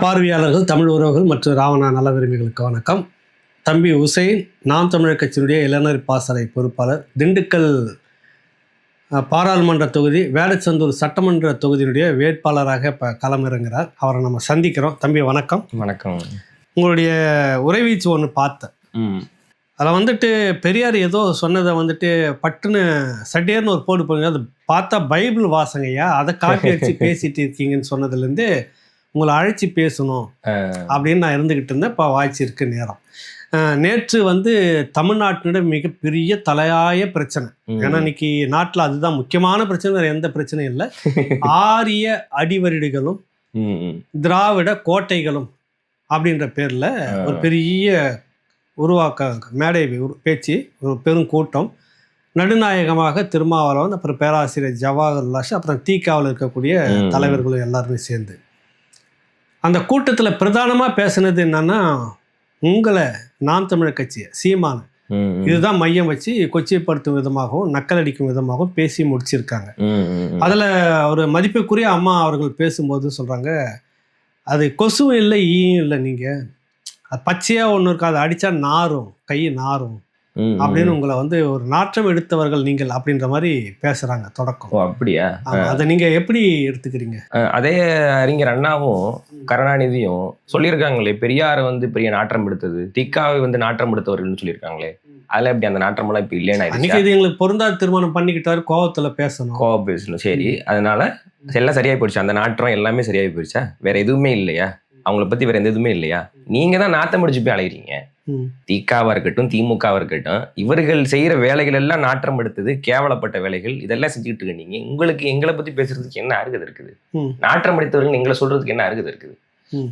பார்வையாளர்கள், தமிழ் உறவுகள் மற்றும் ராவணா நல விரும்பிகளுக்கு வணக்கம். தம்பி உசைன் நாம் தமிழர் கட்சியினுடைய இளைஞர் பாசறை பொறுப்பாளர், திண்டுக்கல் பாராளுமன்ற தொகுதி வேடச்சந்தூர் சட்டமன்ற தொகுதியினுடைய வேட்பாளராக இப்போ களமிறங்குகிறார். அவரை நம்ம சந்திக்கிறோம். தம்பி வணக்கம். வணக்கம். உங்களுடைய உரைவீச்சு ஒன்று பார்த்தேன். அதில் வந்துட்டு பெரியார் ஏதோ சொன்னதை வந்துட்டு பட்டுன்னு சட்டேர்னு ஒரு போடு போடுங்க, அது பார்த்தா பைபிள் வாசனையா, அதை காப்பி அடிச்சு பேசிட்டு இருக்கீங்கன்னு சொன்னதுலேருந்து உங்களை அழைச்சி பேசணும் அப்படின்னு நான் இருந்துக்கிட்டு இருந்தேன். இப்போ வாய்ச்சிருக்கு நேரம். நேற்று வந்து தமிழ்நாட்டினுடைய மிகப்பெரிய தலையாய பிரச்சனை, ஏன்னா இன்னைக்கு நாட்டில் அதுதான் முக்கியமான பிரச்சனை, வேறு எந்த பிரச்சனையும் இல்லை. ஆரிய அடிவருடிகளும் திராவிட கோட்டைகளும் அப்படின்ற பேரில் ஒரு பெரிய உருவாக்க மேடை பேச்சு, ஒரு பெரும் கூட்டம். நடுநாயகமாக திருமாவளவன், அப்புறம் பேராசிரியர் ஜவஹர் லாஷ், அப்புறம் தீக்காவில் இருக்கக்கூடிய தலைவர்களும் எல்லாருமே சேர்ந்து அந்த கூட்டத்தில் பிரதானமாக பேசுனது என்னன்னா, உங்களை நாம் தமிழர் கட்சியை சீமான இதுதான் மையம் வச்சு கொச்சைப்படுத்தும் விதமாகவும் நக்கலடிக்கும் விதமாகவும் பேசி முடிச்சிருக்காங்க. அதில் ஒரு மதிப்புக்குரிய அம்மா அவர்கள் பேசும்போது சொல்கிறாங்க, அது கொசுவும் இல்லை ஈயும் இல்லை, நீங்கள் அது பச்சையாக ஒன்று இருக்கு, அதை அடித்தா நாரும், கை நாரும் அப்படின்னு உங்களை வந்து ஒரு நாற்றம் எடுத்தவர்கள் நீங்கள் அப்படின்ற மாதிரி பேசுறாங்க தொடக்கம். அப்படியா? அதை நீங்க எப்படி எடுத்துக்கிறீங்க? அதே அறிஞர் அண்ணாவும் கருணாநிதியும் சொல்லியிருக்காங்களே, பெரியார் வந்து பெரிய நாற்றம் எடுத்தது, திக்காவை வந்து நாற்றம் எடுத்தவர்கள்னு சொல்லியிருக்காங்களே. அதுல எப்படி அந்த நாற்றம் எல்லாம் இப்ப இல்லைன்னா இது எங்களுக்கு பொருந்தாத திருமணம் பண்ணிக்கிட்டாரு, கோவத்துல பேசணும். சரி, அதனால எல்லாம் சரியாயி போயிடுச்சு, அந்த நாற்றம் எல்லாமே சரியாகி போயிடுச்சா? வேற எதுவுமே இல்லையா? அவங்கள பத்தி வேற எந்த எதுவுமே இல்லையா? நீங்க தான் நாத்தம் முடிச்சு போய் அலைகிறீங்க. திகாவா இருக்கட்டும், திமுகவா இருக்கட்டும், இவர்கள் செய்யற வேலைகள் எல்லாம் நாற்றம் எடுத்தது, கேவலப்பட்ட வேலைகள், இதெல்லாம் செஞ்சுக்கிட்டு இருக்க நீங்க, உங்களுக்கு எங்களை பத்தி பேசுறதுக்கு என்ன அருகதை இருக்குது? நாற்றம் அடித்தவர்கள் எங்களை சொல்றதுக்கு என்ன அருகதை இருக்குது?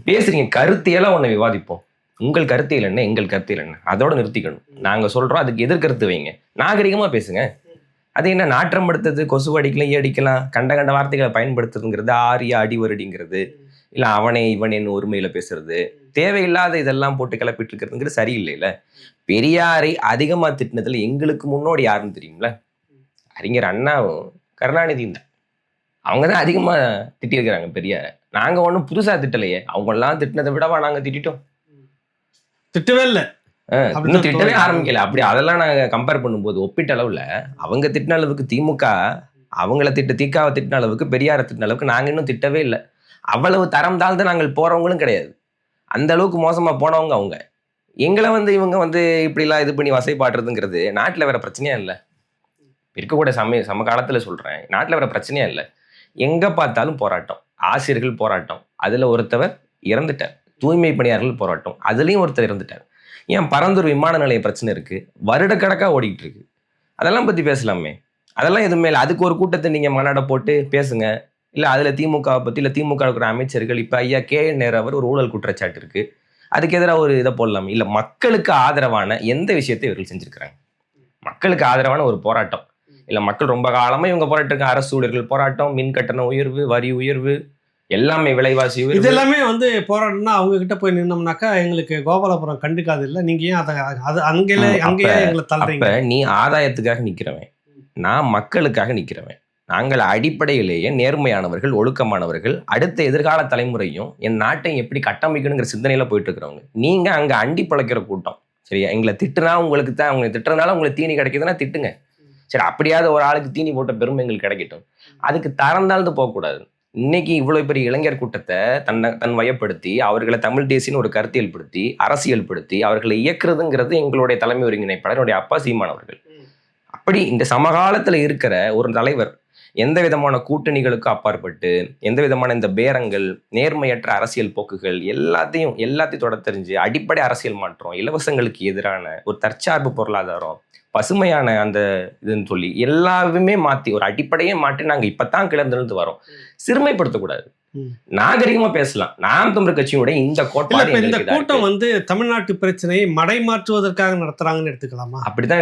பேசுறீங்க, கருத்தியெல்லாம் ஒண்ணு விவாதிப்போம். உங்கள் கருத்தியல் என்ன, எங்கள் கருத்தியல் என்ன, அதோட நிறுத்திக்கணும். நாங்க சொல்றோம், அதுக்கு எதிர்கருத்து வைங்க, நாகரிகமா பேசுங்க. அது என்ன நாற்றம் எடுத்தது, கொசு அடிக்கலாம், அடிக்கலாம், கண்ட கண்ட வார்த்தைகளை பயன்படுத்துறதுங்கிறது, ஆரிய அடிவருடிங்கிறது, இல்லை அவனே இவனேன்னு ஒருமையில பேசுறது, தேவையில்லாத இதெல்லாம் போட்டு கிளப்பிட்டு இருக்கிறதுங்கிறது சரியில்லைல்ல. பெரியாரை அதிகமா திட்டினதுல எங்களுக்கு முன்னோடி யாருன்னு தெரியுங்களா? அறிஞர் அண்ணாவும் கருணாநிதியும் தான். அவங்க தான் அதிகமா திட்டிருக்கிறாங்க பெரியார. நாங்க ஒன்றும் புதுசா திட்டலையே, அவங்க எல்லாம் திட்டினதை விடவா நாங்க திட்டோம்? திட்டவே இல்லை, இன்னும் திட்டவே ஆரம்பிக்கல. அப்படி அதெல்லாம் நாங்க கம்பேர் பண்ணும்போது ஒப்பிட்ட அளவுல அவங்க திட்டின அளவுக்கு திமுக அவங்கள திகாவை திட்டின அளவுக்கு, பெரியாரை திட்டின அளவுக்கு நாங்க இன்னும் திட்டவே இல்லை. அவ்வளவு தரம் தாழ்ந்து நாங்கள் போறவங்களும் கிடையாது. அந்த அளவுக்கு மோசமா போனவங்க அவங்க. எங்களை வந்து இவங்க வந்து இப்படிலாம் இது பண்ணி வசைப்பாடுறதுங்கிறது நாட்டில் வேற பிரச்சனையா இல்லை. இருக்கக்கூடிய சமகாலத்தில் சொல்றேன், நாட்டில் வேற பிரச்சனையா இல்லை. எங்க பார்த்தாலும் போராட்டம், ஆசிரியர்கள் போராட்டம், அதுல ஒருத்தவர் இறந்துட்டார். தூய்மை பணியாளர்கள் போராட்டம், அதுலயும் ஒருத்தர் இறந்துட்டார். ஏன் பரந்தூர் விமான நிலைய பிரச்சனை இருக்கு, வருடக்கணக்கா ஓடிக்கிட்டு இருக்கு. அதெல்லாம் பத்தி பேசலாமே. அதெல்லாம் எதுவுமே இல்லை. அதுக்கு ஒரு கூட்டத்தை நீங்க மாநாட போட்டு பேசுங்க. இல்லை அதில் திமுகவை பற்றி, இல்லை திமுக இருக்கிற அமைச்சர்கள், இப்போ ஐயா KN நேரு அவர் ஒரு ஊழல் குற்றச்சாட்டு இருக்குது, அதுக்கு எதிராக ஒரு இதை போடலாமே. இல்லை, மக்களுக்கு ஆதரவான எந்த விஷயத்தை இவர்கள் செஞ்சுருக்கிறாங்க? மக்களுக்கு ஆதரவான ஒரு போராட்டம் இல்லை, மக்கள் ரொம்ப காலமாக இவங்க போராட்டம் இருக்க, அரசு ஊழியர்கள் போராட்டம், மின் கட்டண உயர்வு, வரி உயர்வு, எல்லாமே விலைவாசி உயர்வு, இது எல்லாமே வந்து போராட்டம்னா அவங்க கிட்ட போய் நின்னோம்னாக்கா எங்களுக்கு கோபாலபுரம் கண்டுக்காது இல்லை, நீங்க ஏன் அதை அங்கேயே எங்களை தள்ளுறீங்க? நீ ஆதாயத்துக்காக நிற்கிறவன், நான் மக்களுக்காக நிற்கிறவன். நாங்கள் அடிப்படையிலேயே நேர்மையானவர்கள், ஒழுக்கமானவர்கள், அடுத்த எதிர்கால தலைமுறையும் என் நாட்டை எப்படி கட்டமைக்கணுங்கிற சிந்தனையில போயிட்டு இருக்கிறவங்க. நீங்க அங்க அண்டி பழக்கிற கூட்டம். சரியா? எங்களை திட்டுனா உங்களுக்கு தான், அவங்க திட்டுறதுனால உங்களுக்கு தீனி கிடைக்குதுன்னா திட்டுங்க. சரி, அப்படியாவது ஒரு ஆளுக்கு தீனி போட்ட பெருமை எங்களுக்கு கிடைக்கட்டும். அதுக்கு தரந்தாழ்ந்து போகக்கூடாது. இன்னைக்கு இவ்வளவு பெரிய இளைஞர் கூட்டத்தை தன் வயப்படுத்தி, அவர்களை தமிழ் தேசியன்னு ஒரு கருத்தியல் படுத்தி, அரசியல் படுத்தி, அவர்களை இயக்குறதுங்கிறது எங்களுடைய தலைமை ஒருங்கிணைப்பாளர், என்னுடைய அப்பா சீமானவர்கள். அப்படி இந்த சமகாலத்துல இருக்கிற ஒரு தலைவர் எந்த விதமான கூட்டணிகளுக்கும் அப்பாற்பட்டு, எந்த விதமான இந்த பேரங்கள், நேர்மையற்ற அரசியல் போக்குகள் எல்லாத்தையும் தொட தெரிஞ்சு, அடிப்படை அரசியல் மாற்றம், இலவசங்களுக்கு எதிரான ஒரு தற்சார்பு பொருளாதாரம், பசுமையான அந்த இதுன்னு சொல்லி எல்லாமே மாற்றி, ஒரு அடிப்படையே மாற்றி நாங்கள் இப்பதான் கிளர்ந்து வரோம். சிறுமைப்படுத்தக்கூடாது, நாகரிகமா பேசலாம். நாம் தமிழர் கட்சியோட இந்த கோட்பாடு, இந்த கூட்டம் வந்து தமிழ்நாட்டு பிரச்சனையை மடைமாற்றுவதற்காக நடத்துறாங்கன்னு எடுத்துக்கலாமா? அப்படிதான்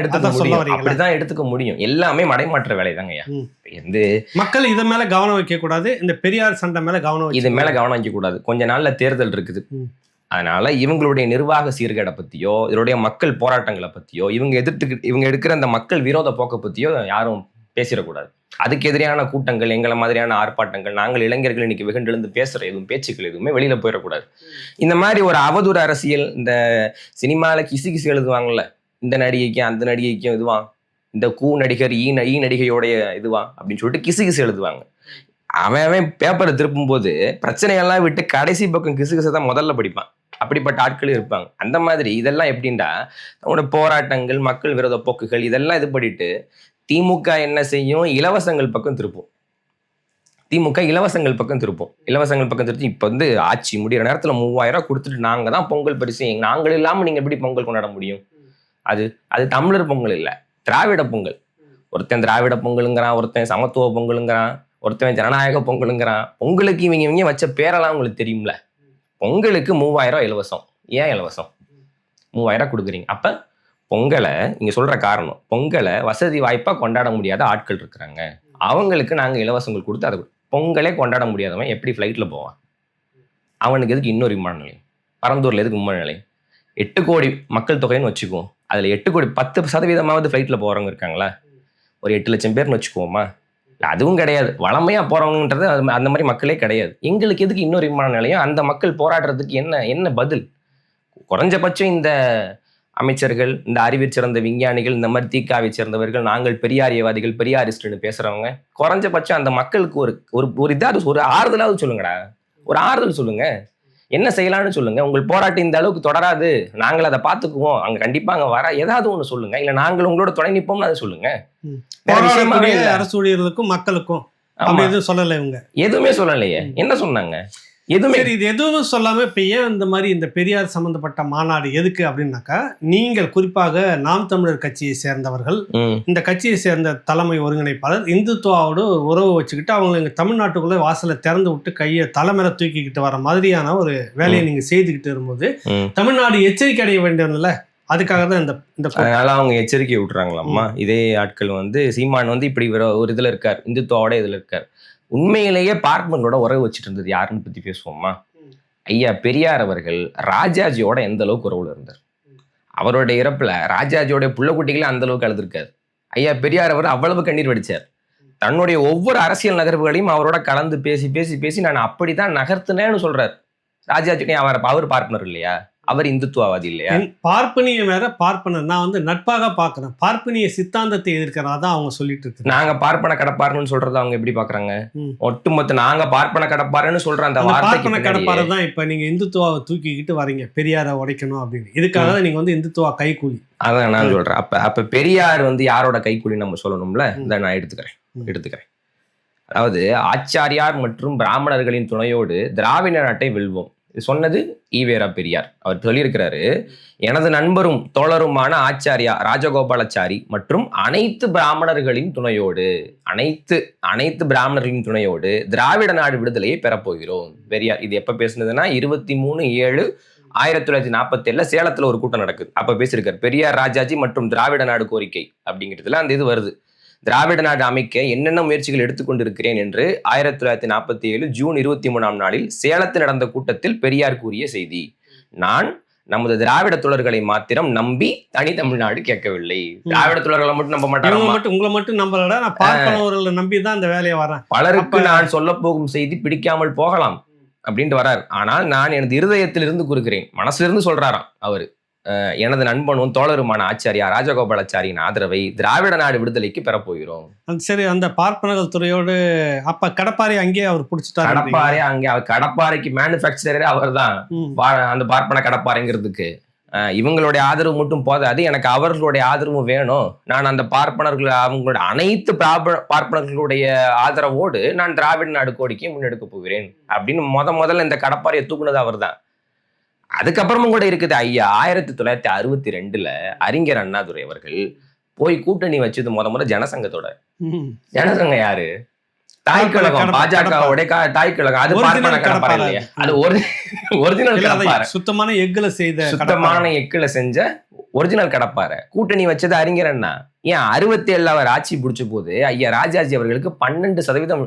எடுத்துக்க முடியும். எல்லாமே மடைமாற்ற வேலை தாங்கய்யா. மக்கள் இதை மேல கவனம் வைக்க கூடாது, இந்த பெரியார் சண்டை மேல கவனம், இது மேல கவனம் வைக்க கூடாது. கொஞ்ச நாள்ல தேர்தல் இருக்குது. அதனால இவங்களுடைய நிர்வாக சீர்கேடை பத்தியோ, இதனுடைய மக்கள் போராட்டங்களை பத்தியோ, இவங்க எடுக்கிற அந்த மக்கள் விரோத போக்கை பத்தியோ யாரும் பேசிடக்கூடாது. அதுக்கு எதிரான கூட்டங்கள், எங்களை மாதிரியான ஆர்ப்பாட்டங்கள், நாங்கள் இளைஞர்கள் இன்னைக்கு வெகுண்டெழுந்து பேசுற பேச்சுக்கள் எதுவுமே வெளியில போயிடக்கூடாது. இந்த மாதிரி ஒரு அவதூறு அரசியல், இந்த சினிமால கிசு கிசு எழுதுவாங்கல்ல, இந்த நடிகைக்கும் அந்த நடிகைக்கும் இதுவான், இந்த நடிகர் ஈ நடிகையோடைய இதுவா அப்படின்னு சொல்லிட்டு கிசு கிசு எழுதுவாங்க. அவன் பேப்பரை திருப்பும் போது பிரச்சனையெல்லாம் விட்டு கடைசி பக்கம் கிசு கிசு தான் முதல்ல படிப்பான். அப்படிப்பட்ட ஆட்களும் இருப்பாங்க. அந்த மாதிரி இதெல்லாம் எப்படின்னா, அவனோட போராட்டங்கள், மக்கள் விரோத போக்குகள் இதெல்லாம் இது பண்ணிட்டு திமுக என்ன செய்யும், இலவசங்கள் பக்கம் திருப்போம். திமுக இலவசங்கள் பக்கம் திருப்போம். இலவசங்கள் பக்கம் திருப்பி இப்போ வந்து ஆட்சி முடிகிற நேரத்தில் 3000 கொடுத்துட்டு நாங்கள் தான் பொங்கல் பரிசு, நாங்கள் இல்லாமல் நீங்கள் எப்படி பொங்கல் கொண்டாட முடியும்? அது தமிழர் பொங்கல் இல்லை, திராவிட பொங்கல். ஒருத்தன் திராவிட பொங்கலுங்கிறான், ஒருத்தன் சமத்துவ பொங்கலுங்கிறான், ஒருத்தன் ஜனநாயக பொங்கலுங்கிறான். பொங்கலுக்கு இவங்க வச்ச பேரெல்லாம் உங்களுக்கு தெரியும்ல. பொங்கலுக்கு 3000 இலவசம். ஏன் இலவசம்? 3000 கொடுக்குறீங்க. அப்போ பொங்கலை நீங்கள் சொல்கிற காரணம், பொங்கலை வசதி வாய்ப்பாக கொண்டாட முடியாத ஆட்கள் இருக்கிறாங்க, அவங்களுக்கு நாங்கள் இலவசங்கள் கொடுத்து அதை பொங்கலே கொண்டாட முடியாதவன் எப்படி ஃப்ளைட்டில் போவான்? அவனுக்கு எதுக்கு இன்னொரு விமான நிலையம்? பரந்தூரில் எதுக்கு விமான நிலையம்? 8 கோடி மக்கள் தொகைன்னு வச்சுக்குவோம். அதில் 8 கோடி 10% ஃப்ளைட்டில் போகிறவங்க இருக்காங்களா? ஒரு 8 லட்சம் பேர்னு வச்சுக்குவோமா? இல்லை, அதுவும் கிடையாது. வளமையாக போகிறவங்கன்றது அந்த மாதிரி மக்களே கிடையாது. எங்களுக்கு எதுக்கு இன்னொரு விமான நிலையம்? அந்த மக்கள் போராடுறதுக்கு என்ன பதில்? குறைஞ்சபட்சம் இந்த அமைச்சர்கள், இந்த அறிவிற் சிறந்த விஞ்ஞானிகள், இந்த மாதிரி தீக்காவை சேர்ந்தவர்கள், நாங்கள் பெரியாரியவாதிகள், பெரியாரிஸ்ட்னு பேசுகிறவங்க, குறைஞ்சபட்சம் அந்த மக்களுக்கு ஒரு இதாவது ஒரு ஆறுதலாவது சொல்லுங்கடா. ஒரு ஆறுதல் சொல்லுங்க. என்ன செய்யலாம்னு சொல்லுங்க. உங்கள் போராட்டம் இந்த அளவுக்கு தொடராது, நாங்கள் அதை பார்த்துக்குவோம், அங்கே கண்டிப்பாக அங்கே வர ஏதாவது ஒன்று சொல்லுங்க. இல்லை நாங்கள் உங்களோட துணை நிற்போம்னு அதை சொல்லுங்க. அரசு ஊழியர்களுக்கும் மக்களுக்கும் எதுவும் சொல்லலை, இவங்க எதுவுமே சொல்லலையே. என்ன சொன்னாங்க? எதுவுமே. இது எதுவும் சொல்லாம இப்ப ஏன் இந்த மாதிரி இந்த பெரியார் சம்பந்தப்பட்ட மாநாடு எதுக்கு அப்படின்னாக்கா, நீங்கள் குறிப்பாக நாம் தமிழர் கட்சியை சேர்ந்தவர்கள், இந்த கட்சியை சேர்ந்த தலைமை ஒருங்கிணைப்பாளர் இந்துத்துவாவோடு உறவு வச்சுக்கிட்டு அவங்க இங்க தமிழ்நாட்டுக்குள்ள வாசலை திறந்து விட்டு கையை தலைமையில தூக்கிக்கிட்டு வர மாதிரியான ஒரு வேலையை நீங்க செய்துக்கிட்டு வரும்போது தமிழ்நாடு எச்சரிக்கை அடைய வேண்டியதில்ல. அதுக்காக தான் அதனால அவங்க எச்சரிக்கை விட்டுறாங்களாம்மா. இதே ஆட்கள் வந்து சீமான் வந்து இப்படி ஒரு இதுல இருக்கார், இந்துத்துவாவோட இதுல இருக்கார். உண்மையிலேயே பார்ப்பனோட உறவு வச்சுட்டு இருந்தது யாருன்னு பத்தி பேசுவோமா? ஐயா பெரியார் அவர்கள் ராஜாஜியோட எந்த அளவுக்கு உறவுல இருந்தார். அவருடைய இறப்புல ராஜாஜியோட புள்ளக்குட்டிகளே அந்த அளவுக்கு அழுதுருக்காரு. ஐயா பெரியார் அவர் அவ்வளவு கண்ணீர் வடிச்சார். தன்னுடைய ஒவ்வொரு அரசியல் நகர்வுகளையும் அவரோட கலந்து பேசி பேசி பேசி நான் அப்படித்தான் நகர்த்தினேன்னு சொல்றாரு. ராஜாஜி அவர் பார்ப்பனர் இல்லையா? அவர் இந்துத்துவவாதி இல்லையா? பார்ப்பனிய வேற பார்ப்பனர். நான் வந்து நட்பாக பாக்குறேன். பார்ப்பனிய சித்தாந்தத்தை எதிர்க்கிறதா அவங்க சொல்லிட்டு இருக்கு. நாங்க பார்ப்பன கடப்பாருன்னு சொல்றத அவங்க எப்படி பாக்குறாங்க? ஒட்டுமொத்த நாங்க பார்ப்பன கடப்பாருன்னு சொல்ற அந்த பார்ப்பன கடப்பாரு தான் இப்ப நீங்க இந்துத்துவாவை தூக்கிக்கிட்டு வரீங்க, பெரியாரை உடைக்கணும் அப்படின்னு. இதுக்காக தான் நீங்க வந்து இந்துத்துவா கைக்கூலி. அதான் நான் சொல்றேன். அப்ப பெரியார் வந்து யாரோட கைக்கூலி நம்ம சொல்லணும்ல. இந்த நான் எடுத்துக்கிறேன். அதாவது ஆச்சாரியார் மற்றும் பிராமணர்களின் துணையோடு திராவிட நாட்டை வெல்வோம் சொன்னது ஈவேரா பெரியார். அவர் சொல்லியிருக்கிறாரு, எனது நண்பரும் தோழருமான ஆச்சாரியா ராஜகோபாலாச்சாரி மற்றும் அனைத்து பிராமணர்களின் துணையோடு அனைத்து பிராமணர்களின் துணையோடு திராவிட நாடு விடுதலையை பெறப்போகிறோம். பெரியார் இது எப்ப பேசுனதுன்னா 23/7/1947 சேலத்துல ஒரு கூட்டம் நடக்குது. அப்ப பேசியிருக்காரு. பெரியார், ராஜாஜி மற்றும் திராவிட நாடு கோரிக்கை அப்படிங்கிறதுல அந்த இது வருது. திராவிட நாடு அமைக்க என்னென்ன முயற்சிகள் எடுத்துக்கொண்டிருக்கிறேன் என்று 1947 ஜூன் 23ஆம் நாளில் சேலத்தில் நடந்த கூட்டத்தில் பெரியார் கூறிய செய்தி. நான் நமது திராவிட தோழர்களை மாத்திரம் நம்பி தனி தமிழ்நாடு கேட்கவில்லை. திராவிட தோழர்களை மட்டும் நம்ப மாட்டாங்க. உங்களை மட்டும் நம்பலடா, நான் பார்ப்பனவர்களை நம்பி தான் இந்த வேலையை வரேன். பலருக்கு நான் சொல்ல போகும் செய்தி பிடிக்காமல் போகலாம் அப்படின்ட்டு வர்றாரு. ஆனால் நான் எனது இருதயத்தில் இருந்து கூறுகிறேன், மனசுல இருந்து சொல்றாராம் அவரு. எனது நண்பனும் தோழருமான ஆச்சாரியா ராஜகோபாலாச்சாரியின் ஆதரவை திராவிட நாடு விடுதலைக்கு பெறப்போகிறோம். சரி, அந்த பார்ப்பனர்கள் துறையோடு அப்ப கடப்பாறை அங்கேயே அவர் பிடிச்சிட்டாரு. கடப்பாறை அங்கே கடப்பாறைக்கு மேனுஃபேக்சரரே அவர் தான். அந்த பார்ப்பன கடப்பாறைங்கிறதுக்கு இவங்களுடைய ஆதரவு மட்டும் போதாது, எனக்கு அவர்களுடைய ஆதரவும் வேணும். நான் அந்த பார்ப்பனர்கள் அவங்களுடைய அனைத்து பார்ப்பனர்களுடைய ஆதரவோடு நான் திராவிட நாடு கோரிக்கையை முன்னெடுக்க போகிறேன் அப்படின்னு முதல்ல இந்த கடப்பாறையை தூக்குனது அவர் தான். அதுக்கப்புறமும் கூட இருக்குது. ஐயா 1962 அறிஞர் அண்ணாதுரை அவர்கள் போய் கூட்டணி வச்சது முத ஜனசங்கத்தோட. ஜனசங்கம் யாரு? தாய்க்கழகம், பாஜகவோட தாய்க்கழகம். அது பார்ப்பன கடப்பாறை இல்லையா? அது ஒரிஜினல் கடப்பாறை. சுத்தமான எக்குல செஞ்ச ஒரிஜினல் கடப்பாறை. கூட்டணி வச்சது அறிஞர் அண்ணா. ஏன் 67 அவர் ஆட்சி பிடிச்ச போது ஐயா ராஜாஜி அவர்களுக்கு 12%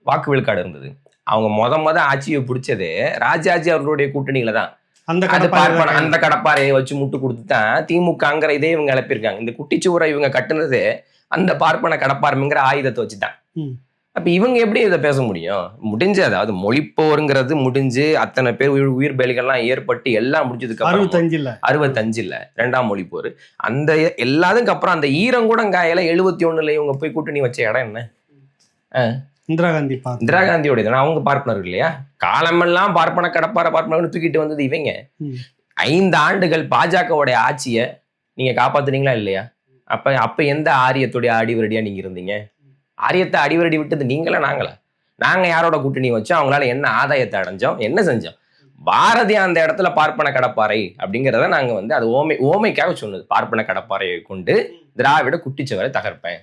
வாக்கு விழுக்காடு இருந்தது. அவங்க முத ஆட்சியை பிடிச்சதே ராஜாஜி அவர்களுடைய கூட்டணியில தான். அந்த அது கடப்பாறை அந்த கடப்பாறையை வச்சு முட்டு கொடுத்து தான் திமுகங்கிற இதே இவங்க எழுப்பியிருக்காங்க. இந்த குட்டிச்சுவரை இவங்க கட்டுனது அந்த பார்ப்பன கடப்பாருங்கிற ஆயுதத்தை வச்சுதான். அப்ப இவங்க எப்படி இதை பேச முடியும்? முடிஞ்சு, அதாவது மொழிப்போருங்கிறது முடிஞ்சு அத்தனை பேர் உயிர் பலிகள்லாம் ஏற்பட்டு எல்லாம் முடிஞ்சதுக்கு அப்புறம் 65 2ஆம் மொழிப்போர் அந்த எல்லாத்துக்கும் அப்புறம் அந்த ஈரம் கூட காயில 71 இவங்க போய் கூட்டணி வச்ச இடம் என்ன? இந்திரா காந்தியோட அவங்க பார்ப்பனர் இல்லையா? காலமெல்லாம் பார்ப்பன கடப்பார தூக்கிட்டு வந்தது இவங்க. 5 ஆண்டுகள் பாஜகவுடைய ஆட்சியை நீங்க காப்பாத்துனீங்களா இல்லையா? அப்ப எந்த ஆரியத்துடைய அடிவரடியா நீங்க இருந்தீங்க? ஆரியத்தை அடிவரடி விட்டது நீங்களா நாங்களா? நாங்க யாரோட கூட்டணி வச்சோம்? அவங்களால என்ன ஆதாயத்தை அடைஞ்சோம்? என்ன செஞ்சோம்? பாரதி அந்த இடத்துல பார்ப்பன கடப்பாறை அப்படிங்கிறத நாங்க அது ஓமைக்காக சொன்னது. பார்ப்பன கடப்பாறையை கொண்டு திராவிட குட்டிச்சவரை தகர்ப்பேன்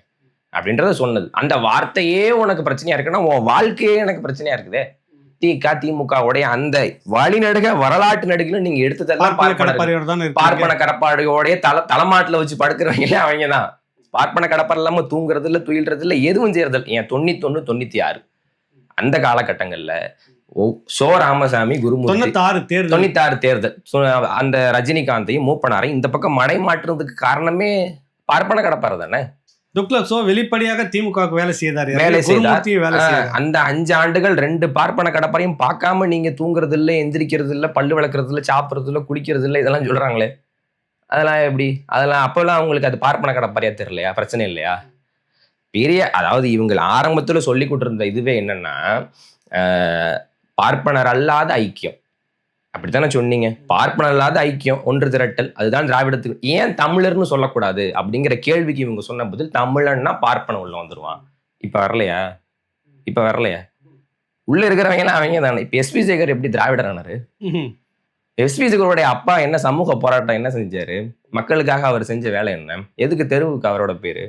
அப்படின்றத சொன்னது. அந்த வார்த்தையே உனக்கு பிரச்சனையா இருக்குன்னா உன் வாழ்க்கையே எனக்கு பிரச்சனையா இருக்குதே. திமுகவுடைய அந்த வழிநடுக வரலாற்று நடுகிலும் நீங்க எடுத்ததெல்லாம் பார்ப்பன கடப்பாறையோடைய தலைமாட்டுல வச்சு படுக்கிறவங்களே அவங்க தான். பார்ப்பன கடப்பாறை இல்லாம தூங்குறது இல்ல, துயில்றது இல்ல, எதுவும் செய்யறது இல்லை. ஏன் 91 96 அந்த காலகட்டங்கள்ல ராமசாமி குருமூர்த்தி 96 தேர்தல் அந்த ரஜினிகாந்தையும் மூப்பனாரையும் இந்த பக்கம் மடை மாற்றுறதுக்கு காரணமே பார்ப்பன கடப்பாறை தானே. வெளிப்படையாக திமுக வேலை செய்தார். அந்த 5 ஆண்டுகள் 2 பார்ப்பன கடப்பாரையும் பார்க்காம நீங்க தூங்குறது இல்லை, எந்திரிக்கிறது இல்லை, பல்லு விளக்குறது இல்லை, சாப்பிடுறது இல்லை, குளிக்கிறது இல்லை, இதெல்லாம் சொல்றாங்களே. அதெல்லாம் எப்படி? அதெல்லாம் அப்பெல்லாம் அவங்களுக்கு அது பார்ப்பன கடப்பாறையா தெரியலையா? பிரச்சனை இல்லையா? அதாவது இவங்க ஆரம்பத்துல சொல்லி கொடுத்திருந்த இதுவே என்னன்னா பார்ப்பனர் அல்லாத ஐக்கியம், அப்படித்தானே சொன்னீங்க. பார்ப்பனர் அல்லாத ஐக்கியம், ஒன்று திரட்டல், அதுதான் திராவிடத்துக்கு. ஏன் தமிழர்னு சொல்லக்கூடாது அப்படிங்கிற கேள்விக்கு இவங்க சொன்ன பதில் தமிழன்னா பார்ப்பன உள்ள வந்துருவான். இப்ப வரலையா? உள்ள இருக்கிறவங்க எல்லாம் அவங்க தானே. இப்ப எஸ்பி சேகர் எப்படி திராவிடர் ஆனாரு? எஸ்பி சேகருடைய அப்பா என்ன சமூக போராட்டம் என்ன செஞ்சாரு? மக்களுக்காக அவர் செஞ்ச வேலை என்ன? எதுக்கு தெருவுக்கு அவரோட பேரு?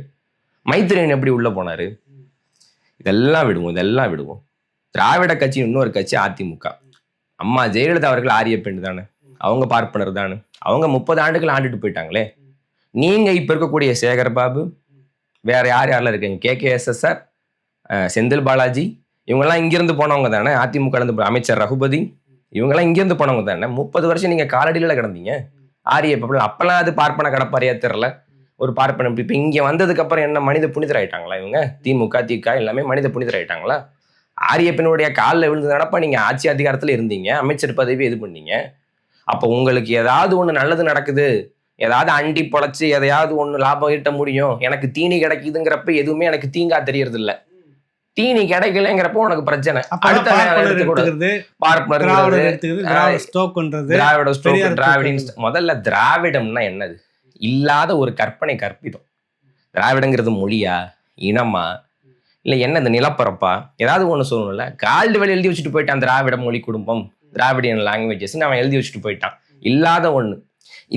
மைத்திரியன் எப்படி உள்ள போனாரு? இதெல்லாம் விடுவோம். திராவிட கட்சி இன்னொரு கட்சி அதிமுக. அம்மா ஜெயலலிதா அவர்கள் ஆரிய பெண் தானே, அவங்க பார்ப்பனர் தானே. அவங்க 30 ஆண்டுகள் ஆண்டுட்டு போயிட்டாங்களே. நீங்க இப்ப இருக்கக்கூடிய சேகர் பாபு, வேற யாரெல்லாம் இருக்கீங்க? KKSSR, செந்தில் பாலாஜி, இவங்கெல்லாம் இங்கிருந்து போனவங்க தானே. அதிமுக இருந்து அமைச்சர் ரகுபதி, இவங்கெல்லாம் இங்கிருந்து போனவங்க தானே. 30 வருஷம் நீங்க காலடியில கிடந்தீங்க. ஆரிய அப்பெல்லாம் அது பார்ப்பன கடப்பாறையா தெரியல. ஒரு பார்ப்பன இப்ப இங்க வந்ததுக்கு அப்புறம் என்ன மனித புனிதர் ஆயிட்டாங்களா இவங்க? திமுக எல்லாமே மனித புனிதர் ஆயிட்டாங்களா? ஆரிய பெண்ணுடைய காலில் விழுந்து நடப்பா நீங்க ஆட்சி அதிகாரத்துல இருந்தீங்க, அமைச்சர் பதவி இது பண்ணீங்க. அப்போ உங்களுக்கு ஏதாவது ஒண்ணு நல்லது நடக்குது, ஏதாவது அண்டி பொழைச்சு எதையாவது ஒண்ணு லாபம் ஈட்ட முடியும், எனக்கு தீனி கிடைக்குதுங்கிறப்ப எதுவுமே எனக்கு தீங்கா தெரியறது இல்ல. தீனி கிடைக்கலங்கிறப்போ உனக்கு பிரச்சனை. முதல்ல திராவிடம்னா என்னது? இல்லாத ஒரு கற்பனை கற்பிதம். திராவிடங்கிறது மொழியா, இனமா, இல்ல என்னது நிலப்பரப்பா? ஏதாவது ஒண்ணு சொல்லணும்ல. கால்டு வேலை எழுதி வச்சுட்டு போயிட்டான் திராவிட மொழி குடும்பம், திராவிடியன் லாங்குவேஜஸ் அவன் எழுதி வச்சுட்டு போயிட்டான். இல்லாத ஒண்ணு.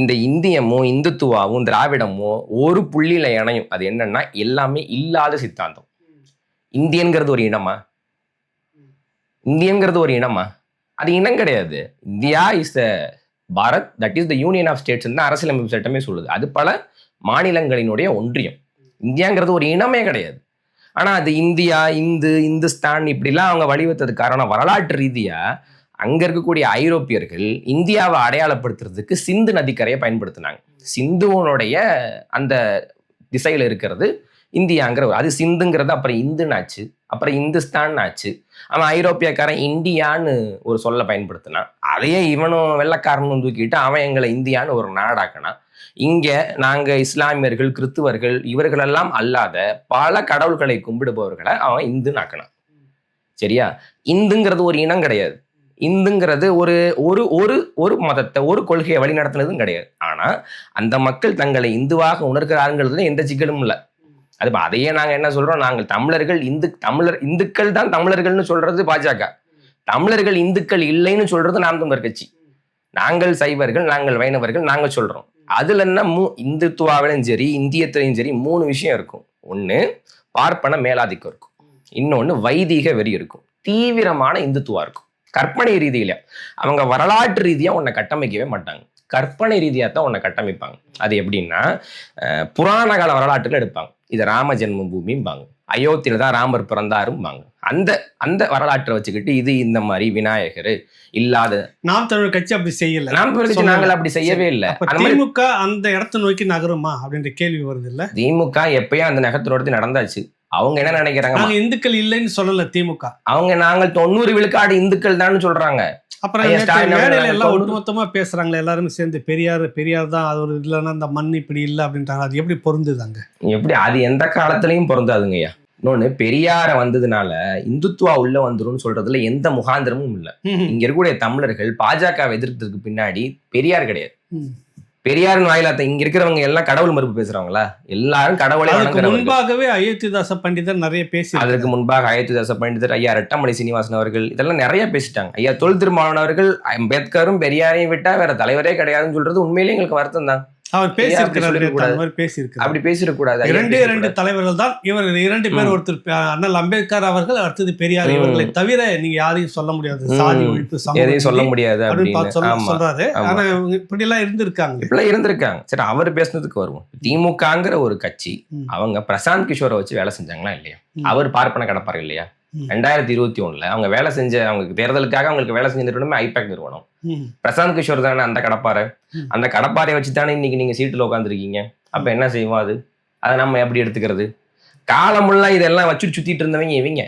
இந்த இந்தியமும் இந்துத்துவாவும் திராவிடமும் ஒரு புள்ளியில இணையும். அது என்னன்னா எல்லாமே இல்லாத சித்தாந்தம். இந்தியன்கிறது ஒரு இனமா? அது இனம் கிடையாது. India is the Bharat, that is the union of states தான் அரசியலமைப்பு சட்டமே சொல்லுது. அது பல மாநிலங்களினுடைய ஒன்றியம். இந்தியாங்கிறது ஒரு இனமே கிடையாது. ஆனா அது இந்தியா, இந்துஸ்தான் இப்படிலாம் அவங்க வழிவகுத்தது காரணம் வரலாற்று ரீதியா அங்க இருக்கக்கூடிய ஐரோப்பியர்கள் இந்தியாவை அடையாளப்படுத்துறதுக்கு சிந்து நதிக்கரையை பயன்படுத்தினாங்க. சிந்துவனுடைய அந்த திசையில இருக்கிறது இந்தியாங்கிற, அது சிந்துங்கிறது அப்புறம் இந்துன்னு ஆச்சு, அப்புறம் இந்துஸ்தான் ஆச்சு. அவன் ஐரோப்பியக்காரன் இந்தியான்னு ஒரு சொல்ல பயன்படுத்தினான். அதையே இவனும் வெள்ளக்காரனும் தூக்கிட்டு அவன் எங்களை இந்தியான்னு ஒரு நாடாக்கினான். இங்க நாங்க இஸ்லாமியர்கள், கிறிஸ்துவர்கள் இவர்களெல்லாம் அல்லாத பல கடவுள்களை கும்பிடுபவர்களை அவன் இந்துன்னு ஆக்கினான். சரியா? இந்துங்கிறது ஒரு இனம் கிடையாது. இந்துங்கிறது ஒரு ஒரு ஒரு ஒரு மதத்தை, ஒரு கொள்கையை வழி நடத்தினதும் கிடையாது. ஆனா அந்த மக்கள் தங்களை இந்துவாக உணர்கிறாருங்கிறதுல எந்த சிக்கலும் இல்லை. அது அதையே நாங்க என்ன சொல்றோம், நாங்கள் தமிழர்கள் இந்துக்கள் தான் தமிழர்கள்னு சொல்றது பாஜக, தமிழர்கள் இந்துக்கள் இல்லைன்னு சொல்றது நாம் தமிழர் கட்சி. நாங்கள் சைவர்கள், நாங்கள் வைணவர்கள், நாங்க சொல்றோம். அதுல என்ன இந்துத்துவாவிலும் சரி இந்தியத்திலையும் சரி 3 விஷயம் இருக்கும். ஒண்ணு பார்ப்பன மேலாதிக்கம் இருக்கும், இன்னொன்னு வைதிக வெறி இருக்கும், தீவிரமான இந்துத்துவா இருக்கும். கற்பனை ரீதியில அவங்க வரலாற்று ரீதியா உன்னை கட்டமைக்கவே மாட்டாங்க, கற்பனை ரீதியா தான் உன்னை கட்டமைப்பாங்க. அது எப்படின்னா புராண கால வரலாற்றுல எடுப்பாங்க. இதை ராம ஜென்ம பூமிம்பாங்க, அயோத்தியில தான் ராமர் பிறந்தாரும்பாங்க. அந்த அந்த வரலாற்றை வச்சுக்கிட்டு இது இந்த மாதிரி விநாயகர் இல்லாத நாம் தமிழர் கட்சி அப்படி செய்யல. நாம் தமிழர் கட்சி நாங்கள் அப்படி செய்யவே இல்லை. திமுக அந்த இடத்தை நோக்கி நகருமா அப்படின்ற கேள்வி வருது இல்ல? திமுக எப்பயும் அந்த நகர்த்தோடு நடந்தாச்சு. அவங்க என்ன நினைக்கிறாங்க, நாங்க இந்துக்கள் இல்லைன்னு சொல்லல திமுக. அவங்க நாங்கள் 90 விழுக்காடு இந்துக்கள் தான் சொல்றாங்க. அப்புறம் மேடையில எல்லாம் ஒட்டுமொத்தமா பேசுறாங்களே எல்லாருமே சேர்ந்து, பெரியார் தான் அது ஒரு இல்லைன்னா அந்த மண் இப்படி இல்லை அப்படின்றாங்க. அது எப்படி பொருந்துதாங்க? எப்படி அது எந்த காலத்திலையும் பொருந்தாதுங்கய்யா. இன்னொன்னு, பெரியார வந்ததுனால இந்துத்துவா உள்ள வந்துரும்னு சொல்றதுல எந்த முகாந்திரமும் இல்லை. இங்க இருக்கக்கூடிய தமிழர்கள் பாஜகவை எதிர்த்ததுக்கு பின்னாடி பெரியார் கிடையாது. பெரியாரின் வாயிலாத்த இங்க இருக்கிறவங்க எல்லாம் கடவுள் மறுப்பு பேசுறவங்களா? எல்லாரும் கடவுளை முன்பாகவே அயோத்திதாச பண்டிதர் நிறைய பேசி, அதற்கு முன்பாக அயோத்திதாச பண்டிதர், ஐயா ரெட்டமலை சீனிவாசன் அவர்கள் இதெல்லாம் நிறைய பேசிட்டாங்க. ஐயா தொல் திருமாவளவன் அவர்கள் அம்பேத்கரும் பெரியாரையும் விட்டா வேற தலைவரே கிடையாதுன்னு சொல்றது உண்மையிலேயே எங்களுக்கு வருத்தம் தான். அவர் பேசியிருக்கிறாரு. அப்படி பேசிடக்கூடாது. இரண்டு தலைவர்கள் தான் இவர், 2 பேர். ஒருத்தர் அண்ணல் அம்பேத்கர் அவர்கள், அடுத்தது பெரியார். இவர்களை தவிர நீங்க யாரையும் சொல்ல முடியாது. சாதி ஒழிப்பு எதையும் சொல்ல முடியாது அப்படின்னு சொல்றாரு. ஆனா இப்படி எல்லாம் இருந்திருக்காங்க. சரி, அவர் பேசுனதுக்கு வருவோம். திமுகங்கிற ஒரு கட்சி, அவங்க பிரசாந்த் கிஷோரை வச்சு வேலை செஞ்சாங்களா இல்லையா? அவர் பார்ப்பன கடப்பாரு இல்லையா? 2021 அவங்க வேலை செஞ்ச, அவங்களுக்கு தேர்தலுக்காக அவங்களுக்கு வேலை செஞ்ச நிறுவனமே ஐபேக் நிறுவனம். பிரசாந்த் கிஷோர் தானே அந்த கடப்பாறை. அந்த கடப்பாறையை வச்சு தானே இன்னைக்கு நீங்க சீட்டுல உட்காந்துருக்கீங்க. அப்ப என்ன செய்வோம்? அதை நம்ம எப்படி எடுத்துக்கிறது? காலமுள்ள இதெல்லாம் வச்சுட்டு சுத்திட்டு இருந்தவங்க இவங்க.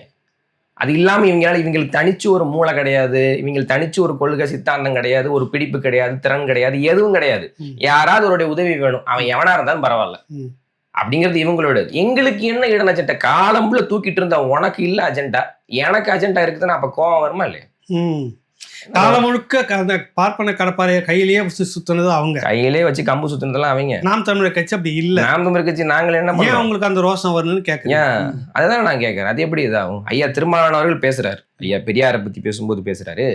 அது இல்லாம இவங்களுக்கு தனிச்சு ஒரு மூளை கிடையாது, இவங்களுக்கு தனிச்சு ஒரு கொள்கை சித்தாந்தம் கிடையாது, ஒரு பிடிப்பு கிடையாது, திறன் கிடையாது, எதுவும் கிடையாது. யாராவது அவருடைய உதவி வேணும், அவன் எவனா இருந்தாலும் பரவாயில்ல அப்படிங்கிறது இவங்களோட. எங்களுக்கு என்ன இடனச்சட்ட காலம்புல தூக்கிட்டு இருந்தா உனக்கு இல்ல அஜெண்டா, எனக்கு அஜெண்டா இருக்குதுன்னா அப்ப கோவம் வருமா இல்லையா? காலம் முழுக்க பார்ப்பன கடப்பாறைய கையிலேயே சுத்தினது அவங்க, கையிலேயே வச்சு கம்பு சுத்தினதெல்லாம் அவங்க. நாம் தமிழர் கட்சி அப்படி இல்ல. நாம் தமிழர் கட்சி நாங்கள் என்ன பண்ணுவோம்? உங்களுக்கு அந்த ரோஷம் வரணும்னு கேட்கறேன். அதுதான் நான் கேட்கறேன். அது எப்படி இதாகும்? ஐயா திருமாவளவன் அவர்கள் பேசுறாரு, ஐயா பெரியாரை பத்தி பேசும்போது பேசுறாரு,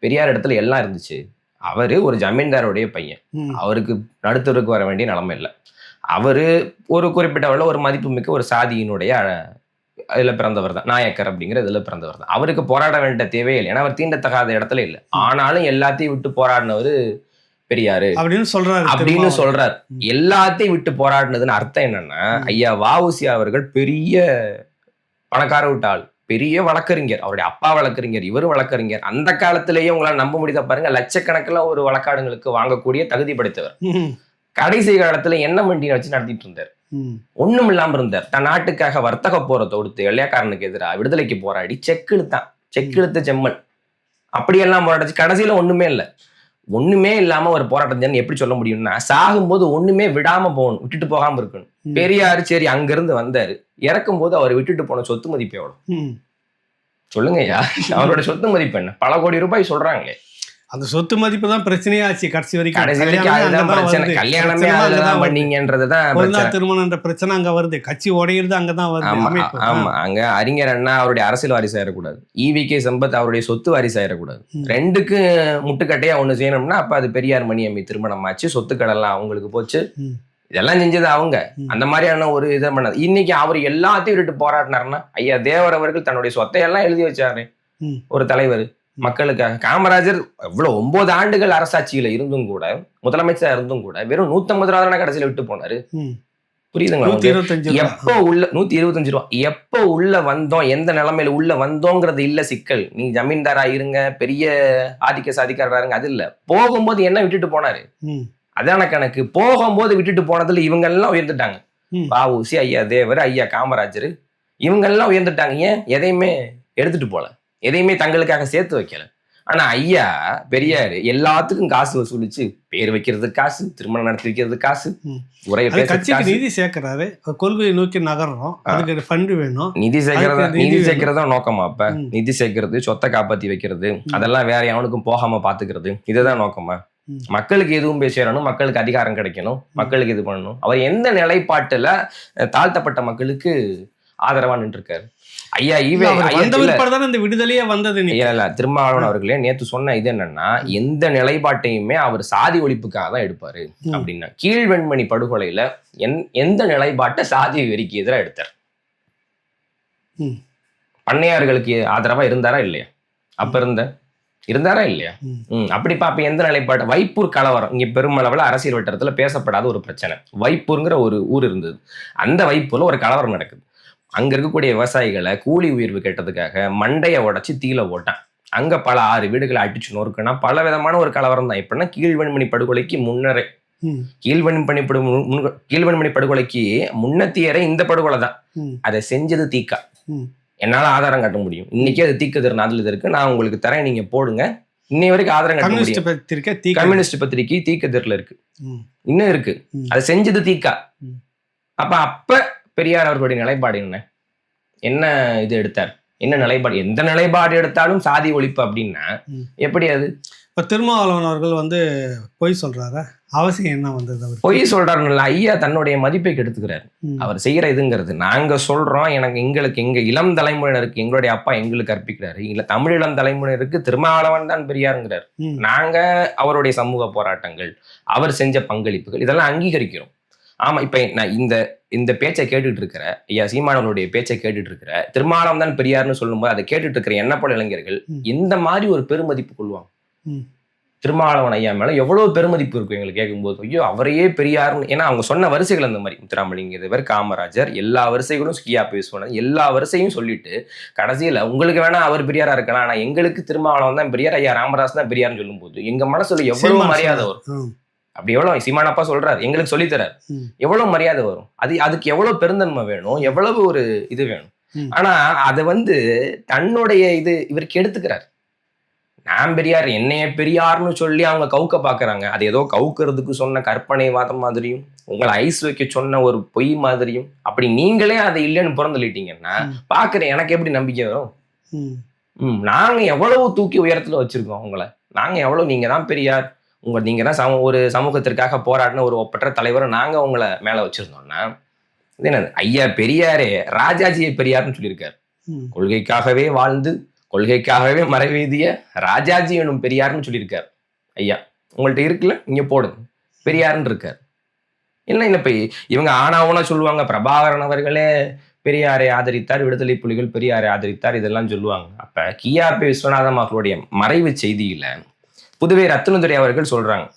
பெரியார் இடத்துல எல்லாம் இருந்துச்சு. அவரு ஒரு ஜமீன்தாருடைய பையன், அவருக்கு நடுத்தருக்கு வர வேண்டிய நிலைமை இல்லை. அவரு ஒரு குறிப்பிட்ட ஒரு மதிப்பு மிக்க ஒரு சாதியினுடைய இதுல பிறந்தவர் தான், நாயக்கர் அப்படிங்கிற இதுல பிறந்தவர் தான். அவருக்கு போராட வேண்டிய தேவையில்லை, ஏன்னா அவர் தீண்டத்தகாத இடத்துல இல்லை. ஆனாலும் எல்லாத்தையும் விட்டு போராடினவரு பெரியாரு அப்படின்னு சொல்றாரு. எல்லாத்தையும் விட்டு போராடினதுன்னு அர்த்தம் என்னன்னா, ஐயா வஉசி அவர்கள் பெரிய பணக்கார விட்டாள், பெரிய வழக்கறிஞர், அவருடைய அப்பா வழக்கறிஞர், இவரு வழக்கறிஞர். அந்த காலத்திலேயே உங்களால் நம்ப முடியுதா பாருங்க, லட்சக்கணக்கில் ஒரு வழக்காடுங்களுக்கு வாங்கக்கூடிய தகுதி படைத்தவர். கடைசி காலத்துல என்ன வண்டியை வச்சு நடத்திட்டு இருந்தார், ஒண்ணும் இல்லாம இருந்தார். தன் நாட்டுக்காக வர்த்தக போரை தொடுத்து வெள்ளையக்காரனுக்கு எதிராக விடுதலைக்கு போராடி செக்கிழுத்த செம்மல் அப்படியெல்லாம் போராடிச்சு. கடைசியில ஒண்ணுமே இல்லாம ஒரு போராட்டம் எப்படி சொல்ல முடியும்னா, சாகும்போது ஒண்ணுமே விடாம போகணும், விட்டுட்டு போகாம இருக்கணும். பெரியாரு சரி அங்க இருந்து வந்தாரு, இறக்கும் போது அவர் விட்டுட்டு போன சொத்து மதிப்பு எவ்வளவு சொல்லுங்க ஐயா? அவரோட சொத்து மதிப்பு என்ன? பல கோடி ரூபாய் சொல்றாங்களே. அந்த சொத்து மதிப்பு தான் பிரச்சனையாச்சு கடைசி வரைக்கும். திருமணம் பிரச்சனை அங்க வருது, கட்சி உடையிறது அங்கதான் வருது. ஆமா, அங்க அறிஞர் அண்ணா அவருடைய அரசியல் வாரிசு ஆயிடக்கூடாது, ஈவிகே சம்பத் அவருடைய சொத்து வாரிசு ஆயிடக்கூடாது. ரெண்டுக்கு முட்டுக்கட்டையா ஒண்ணு செய்யணும்னா அப்ப அது பெரியார் மணியம்மை திருமணம் ஆச்சு, சொத்துக்கள் எல்லாம் அவங்களுக்கு போச்சு. இதெல்லாம் செஞ்சது அவங்க. அந்த மாதிரியான ஒரு இதை பண்ணது. இன்னைக்கு அவர் எல்லாத்தையும் விட்டுட்டு போராடினாருன்னா, ஐயா தேவர் அவர்கள் தன்னுடைய சொத்தையெல்லாம் எழுதி வச்சாரு ஒரு தலைவர் மக்களுக்காக. காமராஜர் எவ்வளவு 9 ஆண்டுகள் அரசாட்சியில இருந்தும் கூட, முதலமைச்சர் இருந்தும் கூட, வெறும் 150 ரூபா கடைசியில விட்டு போனாரு. புரியுதுங்களா? எப்போ உள்ள 125 ரூபா எப்போ உள்ள வந்தோம், எந்த நிலைமையில உள்ள வந்தோங்கிறது இல்ல சிக்கல். நீங்க ஜமீன்தாரா இருங்க, பெரிய ஆதிக்க சாதிக்காரா இருங்க, அது இல்ல. போகும்போது என்ன விட்டுட்டு போனாரு அதான கணக்கு. போகும்போது விட்டுட்டு போனதுல இவங்க எல்லாம் உயர்ந்துட்டாங்க. வஉசி, ஐயா தேவர், ஐயா காமராஜர், இவங்க எல்லாம் உயர்ந்துட்டாங்க. ஏன்? எதையுமே எடுத்துட்டு போல, எதையுமே தங்களுக்காக சேர்த்து வைக்கல. ஆனா ஐயா பெரியாரு எல்லாத்துக்கும் காசு வசூலிச்சு, பேர் வைக்கிறதுக்கு காசு, திருமணம் நடத்தி வைக்கிறதுக்கு காசு, உரைய கட்சிக்கு நிதி சேர்க்கிறாரு, கொள்கையை நோக்கி நகர்றோம், அதுக்கு ஃபண்ட் வேணும். நிதி சேர்க்கிறதா நோக்கமா? அப்ப நிதி சேர்க்கிறது, சொத்தை காப்பாத்தி வைக்கிறது, அதெல்லாம் வேற எவனுக்கும் போகாம பாத்துக்கிறது, இதுதான் நோக்கமா? மக்களுக்கு எதுவும் பேசணும், மக்களுக்கு அதிகாரம் கிடைக்கணும், மக்களுக்கு இது பண்ணணும். அவர் எந்த நிலைப்பாட்டுல தாழ்த்தப்பட்ட மக்களுக்கு ஆதரவா நின்று இருக்காரு? ஐயா இந்த விடுதலையே வந்தது திருமாவளவன் அவர்களே நேத்து சொன்ன இது என்னன்னா, எந்த நிலைப்பாட்டையுமே அவர் சாதி ஒழிப்புக்காக தான் எடுப்பாரு அப்படின்னா, கீழ்வெண்மணி படுகொலையில எந்த நிலைப்பாட்டை சாதி வெறிக்கு எதிராக எடுத்தார்? பண்ணையார்களுக்கு ஆதரவா இருந்தாரா இல்லையா? அப்ப இருந்தாரா இல்லையா? அப்படி பாப்ப எந்த நிலைப்பாடு? வைப்பூர் கலவரம் இங்க பெருமளவுல அரசியல் வட்டாரத்துல பேசப்படாத ஒரு பிரச்சனை. வைப்பூர்ங்கிற ஒரு ஊர் இருந்தது, அந்த வைப்பூர்ல ஒரு கலவரம் நடக்குது. அங்க இருக்கக்கூடிய விவசாயிகளை கூலி உயர்வு கேட்டதுக்காக மண்டையை உடைச்சு தீல போட்டான். அங்க பல 6 வீடுகளை அடிச்சு நொறுக்குனா பல விதமான ஒரு கலவரம் தான். எப்படின்னா கீழ்வன்மணி படுகொலைக்கு முன்னரே கீழ்வன்மணி படுகொலைக்கு முன்னத்தியரே இந்த படுகொலை தான். அதை செஞ்சது தீக்கா. என்னால ஆதாரம் காட்ட முடியும். இன்னைக்கே அது தீக்க திருநாதில் இருக்கு, நான் உங்களுக்கு தரேன், நீங்க போடுங்க. இன்னை வரைக்கும் ஆதாரம் காட்ட முடியும். கம்யூனிஸ்ட் பத்திரிகை தீக்கதிரில இருக்கு, இன்னும் இருக்கு. அதை செஞ்சது தீக்கா. அப்ப பெரியார் அவர்களுடைய நிலைப்பாடு என்ன இது எடுத்தார், என்ன நிலைப்பாடு? எந்த நிலைப்பாடு எடுத்தாலும் சாதி ஒழிப்பு அப்படின்னா எப்படி அது? இப்ப திருமாவளவன் அவர்கள் பொய் சொல்றாரா? அவசியம் என்ன வந்தது? அவர் பொய் சொல்றாருன்னு ஐயா தன்னுடைய மதிப்பை கெடுத்துக்கிறாரு. அவர் செய்யற இதுங்கிறது நாங்க சொல்றோம், எங்களுக்கு எங்க இளம் தலைமுறையினருக்கு எங்களுடைய அப்பா எங்களுக்கு கற்பிக்கிறாரு, இல்ல தமிழ் இளம் தலைமுறையினருக்கு திருமாவளவன் தான் பெரியாருங்கிறார். நாங்க அவருடைய சமூக போராட்டங்கள், அவர் செஞ்ச பங்களிப்புகள் இதெல்லாம் அங்கீகரிக்கிறோம். ஆமா, இப்ப நான் இந்த பேச்சை கேட்டுட்டு இருக்கிற ஐயா சீமானவர்களுடைய பேச்சை கேட்டுட்டு இருக்கிற திருமாவளவன் தான் பெரியார்னு சொல்லும்போது அதை கேட்டுட்டு இருக்கிற என்ன போல இளைஞர்கள் எந்த மாதிரி ஒரு பெருமதிப்பு கொள்வாங்க? திருமாவளவன் ஐயா மேல எவ்வளவு பெருமதிப்பு இருக்கும் எங்களுக்கு கேட்கும்போது. ஐயோ அவரையே பெரியார்னு, ஏன்னா அவங்க சொன்ன வரிசைகள் அந்த மாதிரி முத்துராமலிங்க காமராஜர் எல்லா வரிசைகளும் கியா பேசுவாங்க, எல்லா வரிசையும் சொல்லிட்டு கடைசியில உங்களுக்கு வேணா அவர் பெரியாரா இருக்கலாம், ஆனா எங்களுக்கு திருமாவளவன் தான் பெரியார், ஐயா ராமதாஸ் தான் பெரியார்னு சொல்லும் போது எங்க மனசுல எவ்வளவு மரியாதை வரும். அப்படி எவ்வளவு சீமானப்பா சொல்றாரு, எங்களுக்கு சொல்லித்தராரு, எவ்வளவு மரியாதை வரும். அதுக்கு எவ்வளவு பெருந்தன்மை வேணும், எவ்வளவு ஒரு இது வேணும். ஆனா அதை தன்னுடைய இவருக்கு எடுத்துக்கிறார். நான் பெரியார், என்னைய பெரியார்னு சொல்லி அவங்க கவுக்க பாக்குறாங்க. அது ஏதோ கவுக்கிறதுக்கு சொன்ன கற்பனைவாதம் மாதிரியும், உங்களை ஐஸ் வைக்க சொன்ன ஒரு பொய் மாதிரியும். அப்படி நீங்களே அதை இல்லைன்னு புறந்தள்ளிட்டீங்கன்னா பாக்குறேன் எனக்கு எப்படி நம்பிக்கை வரும்? நாங்க எவ்வளவு தூக்கி உயரத்துல வச்சிருக்கோம் உங்களை, நாங்க எவ்வளவு, நீங்க தான் பெரியார், நீங்க தான் ஒரு சமூகத்திற்காக போராடின ஒரு ஒப்பற்ற தலைவரை நாங்க உங்களை மேல வச்சிருந்தோம்னா இது என்னது? ஐயா பெரியாரே ராஜாஜியை பெரியார்னு சொல்லியிருக்காரு. கொள்கைக்காகவே வாழ்ந்து கொள்கைக்காகவே மறைவேதிய ராஜாஜி எனும் பெரியார்னு சொல்லியிருக்காரு ஐயா. உங்கள்ட்ட இருக்குல்ல, இங்க போடுங்க, பெரியார்னு இருக்காரு. என்ன இப்ப இவங்க ஆனாவுனா சொல்லுவாங்க, பிரபாகரன் அவர்களே பெரியாரை ஆதரித்தார், விடுதலை புலிகள் பெரியாரை ஆதரித்தார், இதெல்லாம் சொல்லுவாங்க. அப்ப கியாபி விஸ்வநாதம் அவர்களுடைய மறைவு செய்தியில புதுவை ரத்னதுரை அவர்கள் சொல்றாங்க.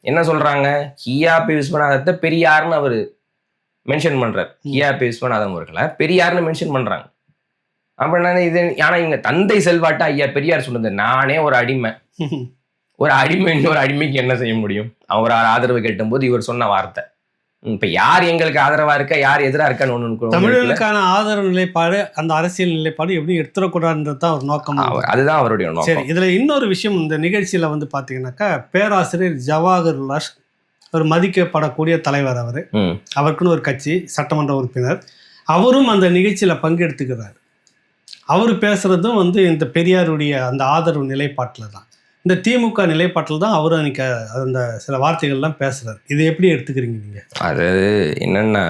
என்ன சொல்றாங்க? கியாபி விஸ்வநாதத்தை பெரியார்னு அவரு மென்ஷன் பண்றாரு. கியாபி விஸ்வநாதம் அவர்களை பெரியார்னு மென்ஷன் பண்றாங்க. அப்படின்னா இது, ஆனா இவங்க தந்தை செல்வாட்டா ஐயா பெரியார் சொன்னது, நானே ஒரு அடிமை, இன்னொரு அடிமைக்கு என்ன செய்ய முடியும்? அவர் ஆதரவு கேட்டும் போது இவர் சொன்ன வார்த்தை. இப்ப யார் எங்களுக்கு ஆதரவா இருக்கா, யார் எதிராக இருக்கான்னு தமிழர்களுக்கான ஆதரவு நிலைப்பாடு, அந்த அரசியல் நிலைப்பாடு எப்படி எடுத்துடக்கூடாதுன்றது தான் ஒரு நோக்கம். அதுதான் அவருடைய நோக்கம். சரி, இதுல இன்னொரு விஷயம், இந்த நிகழ்ச்சியில பாத்தீங்கன்னாக்கா பேராசிரியர் ஜவாஹர்லால் ஒரு மதிக்கப்படக்கூடிய தலைவர். அவருக்குன்னு ஒரு கட்சி, சட்டமன்ற உறுப்பினர். அவரும் அந்த நிகழ்ச்சியில பங்கெடுத்துக்கிறார். அவர் பேசுறதும் இந்த பெரியாருடைய அந்த ஆதரவு நிலைப்பாட்டில் தான், இந்த திமுக நிலைப்பாட்டில் தான் அவரும் அன்னைக்கு அந்த சில வார்த்தைகள்லாம் பேசுறாரு. இதை எப்படி எடுத்துக்கிறீங்க நீங்க? அது என்னன்னா,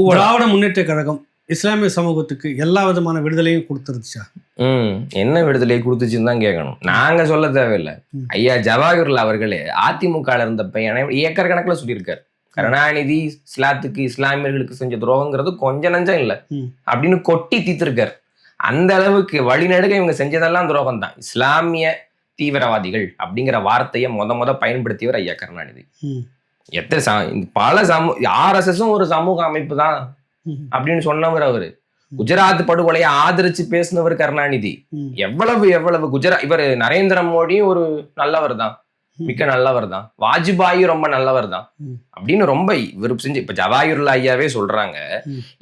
திராவிட முன்னேற்ற கழகம் இஸ்லாமிய சமூகத்துக்கு எல்லா விதமான விடுதலையும் கொடுத்துருச்சா? என்ன விடுதலை கொடுத்துச்சுன்னு தான் கேட்கணும், நாங்க சொல்ல தேவையில்லை. ஐயா ஜவாஹர்லால் அவர்களே அதிமுக இருந்த பையனை ஏக்கர் கணக்குல சொல்லியிருக்காரு. கருணாநிதி இஸ்லாமியர்களுக்கு செஞ்ச துரோகங்கிறது கொஞ்சம் நஞ்சம் இல்லை அப்படின்னு கொட்டி தீர்த்திருக்காரு. அந்த அளவுக்கு வழிநடுக இவங்க செஞ்சதெல்லாம் துரோகம் தான். இஸ்லாமிய தீவிரவாதிகள் அப்படிங்கிற வார்த்தையை முத பயன்படுத்தியவர் ஐயா கருணாநிதி. பல RSSம் ஒரு சமூக அமைப்பு தான் அப்படின்னு சொன்னவர் அவரு. குஜராத் படுகொலையை ஆதரிச்சு பேசினவர் கருணாநிதி. எவ்வளவு இவர் நரேந்திர மோடி ஒரு நல்லவர் தான், மிக்க நல்லவர் தான், வாஜ்பாயி ரொம்ப நல்லவர் தான் அப்படின்னு ரொம்ப இவர் செஞ்சு. இப்ப ஜவாஹர்லால் ஐயாவே சொல்றாங்க,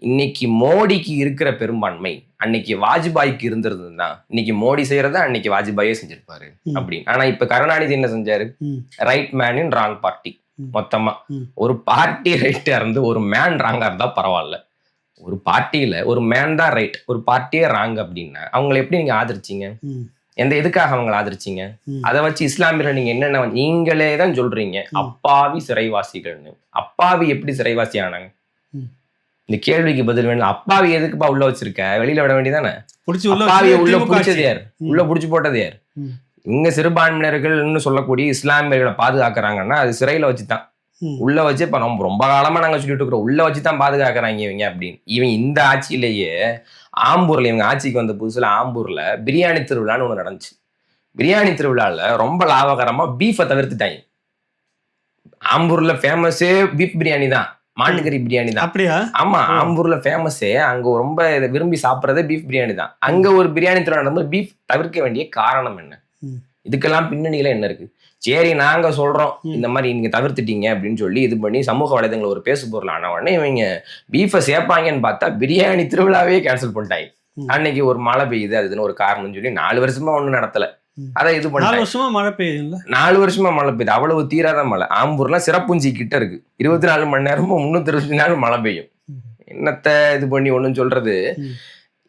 இன்னைக்கு மோடிக்கு இருக்கிற பெரும்பான்மை அன்னைக்கு வாஜ்பாய்க்கு இருந்திருந்ததுன்னா இன்னைக்கு மோடி செய்யறத அன்னைக்கு வாஜ்பாயே செஞ்சிருப்பாரு அப்படின்னு. ஆனா இப்ப கருணாநிதி என்ன செஞ்சாரு? Right man in wrong party. மொத்தமா ஒரு பார்ட்டி ரைட்டா இருந்து ஒரு மேன் ராங்கா இருந்தா பரவாயில்ல, ஒரு பார்ட்டியில ஒரு மேன் தான் ரைட், ஒரு பார்ட்டியே ராங் அப்படின்னா அவங்களை எப்படி நீங்க ஆதரிச்சீங்க? எதுக்காக அவங்களை ஆதரிச்சீங்க? அதை வச்சு இஸ்லாமியர்கள் நீங்க என்னென்ன நீங்களே தான் சொல்றீங்க அப்பாவி சிறைவாசிகள்னு. அப்பாவி எப்படி சிறைவாசி ஆனாங்க? இந்த கேள்விக்கு பதில் வேணும். அப்பாவி எதுக்குப்பா உள்ள வச்சிருக்க? வெளியில விட வேண்டியதானே? அப்பாவியை உள்ள பிடிச்சது யார்? உள்ள பிடிச்சு போட்டது யார்? இங்க சிறுபான்மையினர்கள்னு சொல்லக்கூடிய இஸ்லாமியர்களை பாதுகாக்கிறாங்கன்னா அது சிறையில வச்சுதான், உள்ள வச்சு இப்ப ரொம்ப காலமா நாங்க சொல்லிட்டு இருக்கிறோம், உள்ள வச்சுதான் பாதுகாக்கிறாங்க இவங்க அப்படின்னு. இவங்க இந்த ஆட்சியிலேயே ஆம்பூர்ல, இவங்க ஆட்சிக்கு வந்த புதுசுல ஆம்பூர்ல பிரியாணி திருவிழான்னு ஒண்ணு நடந்துச்சு. பிரியாணி திருவிழால ரொம்ப லாபகரமா பீஃபை தவிர்த்துட்டாங்க. ஆம்பூர்ல ஃபேமஸே பீஃப் பிரியாணி தான். மாட்டுக்கறி பிரியாணி தான். அப்படியா? ஆமா, ஆம்பூர்ல ஃபேமஸே. அங்க ரொம்ப விரும்பி சாப்பிட்றதே பீஃப் பிரியாணி தான். அங்க ஒரு பிரியாணி திருவிழா நடக்கும்போது பீஃப் தவிர்க்க வேண்டிய காரணம் என்ன? இதுக்கெல்லாம் பின்னணியில என்ன இருக்கு? சரி, நாங்க சொல்றோம் இந்த மாதிரி நீங்க தவிர்த்துட்டீங்க அப்படின்னு சொல்லி இது பண்ணி சமூக வலைதளங்களை ஒரு பேசு பொருள் ஆன உடனே இவங்க பீஃபை சேர்ப்பாங்கன்னு பார்த்தா பிரியாணி திருவிழாவே கேன்சல் பண்ணிட்டாங்க. அன்னைக்கு ஒரு மழை பெய்யுது அதுன்னு ஒரு காரணம்னு சொல்லி 4 வருஷமா ஒண்ணும் நடத்தல. அதை இது 4 வருஷமா மழை பெய்யுது. 4 வருஷமா மழை பெய்யுது. அவ்வளவு தீராத மழை. ஆம்பூர்லாம் சிறப்புஞ்சி கிட்ட இருக்கு. 24 மணி நேரமும் 320 நாள் மழை பெய்யும். என்னத்த இது பண்ணி ஒண்ணும் சொல்றது?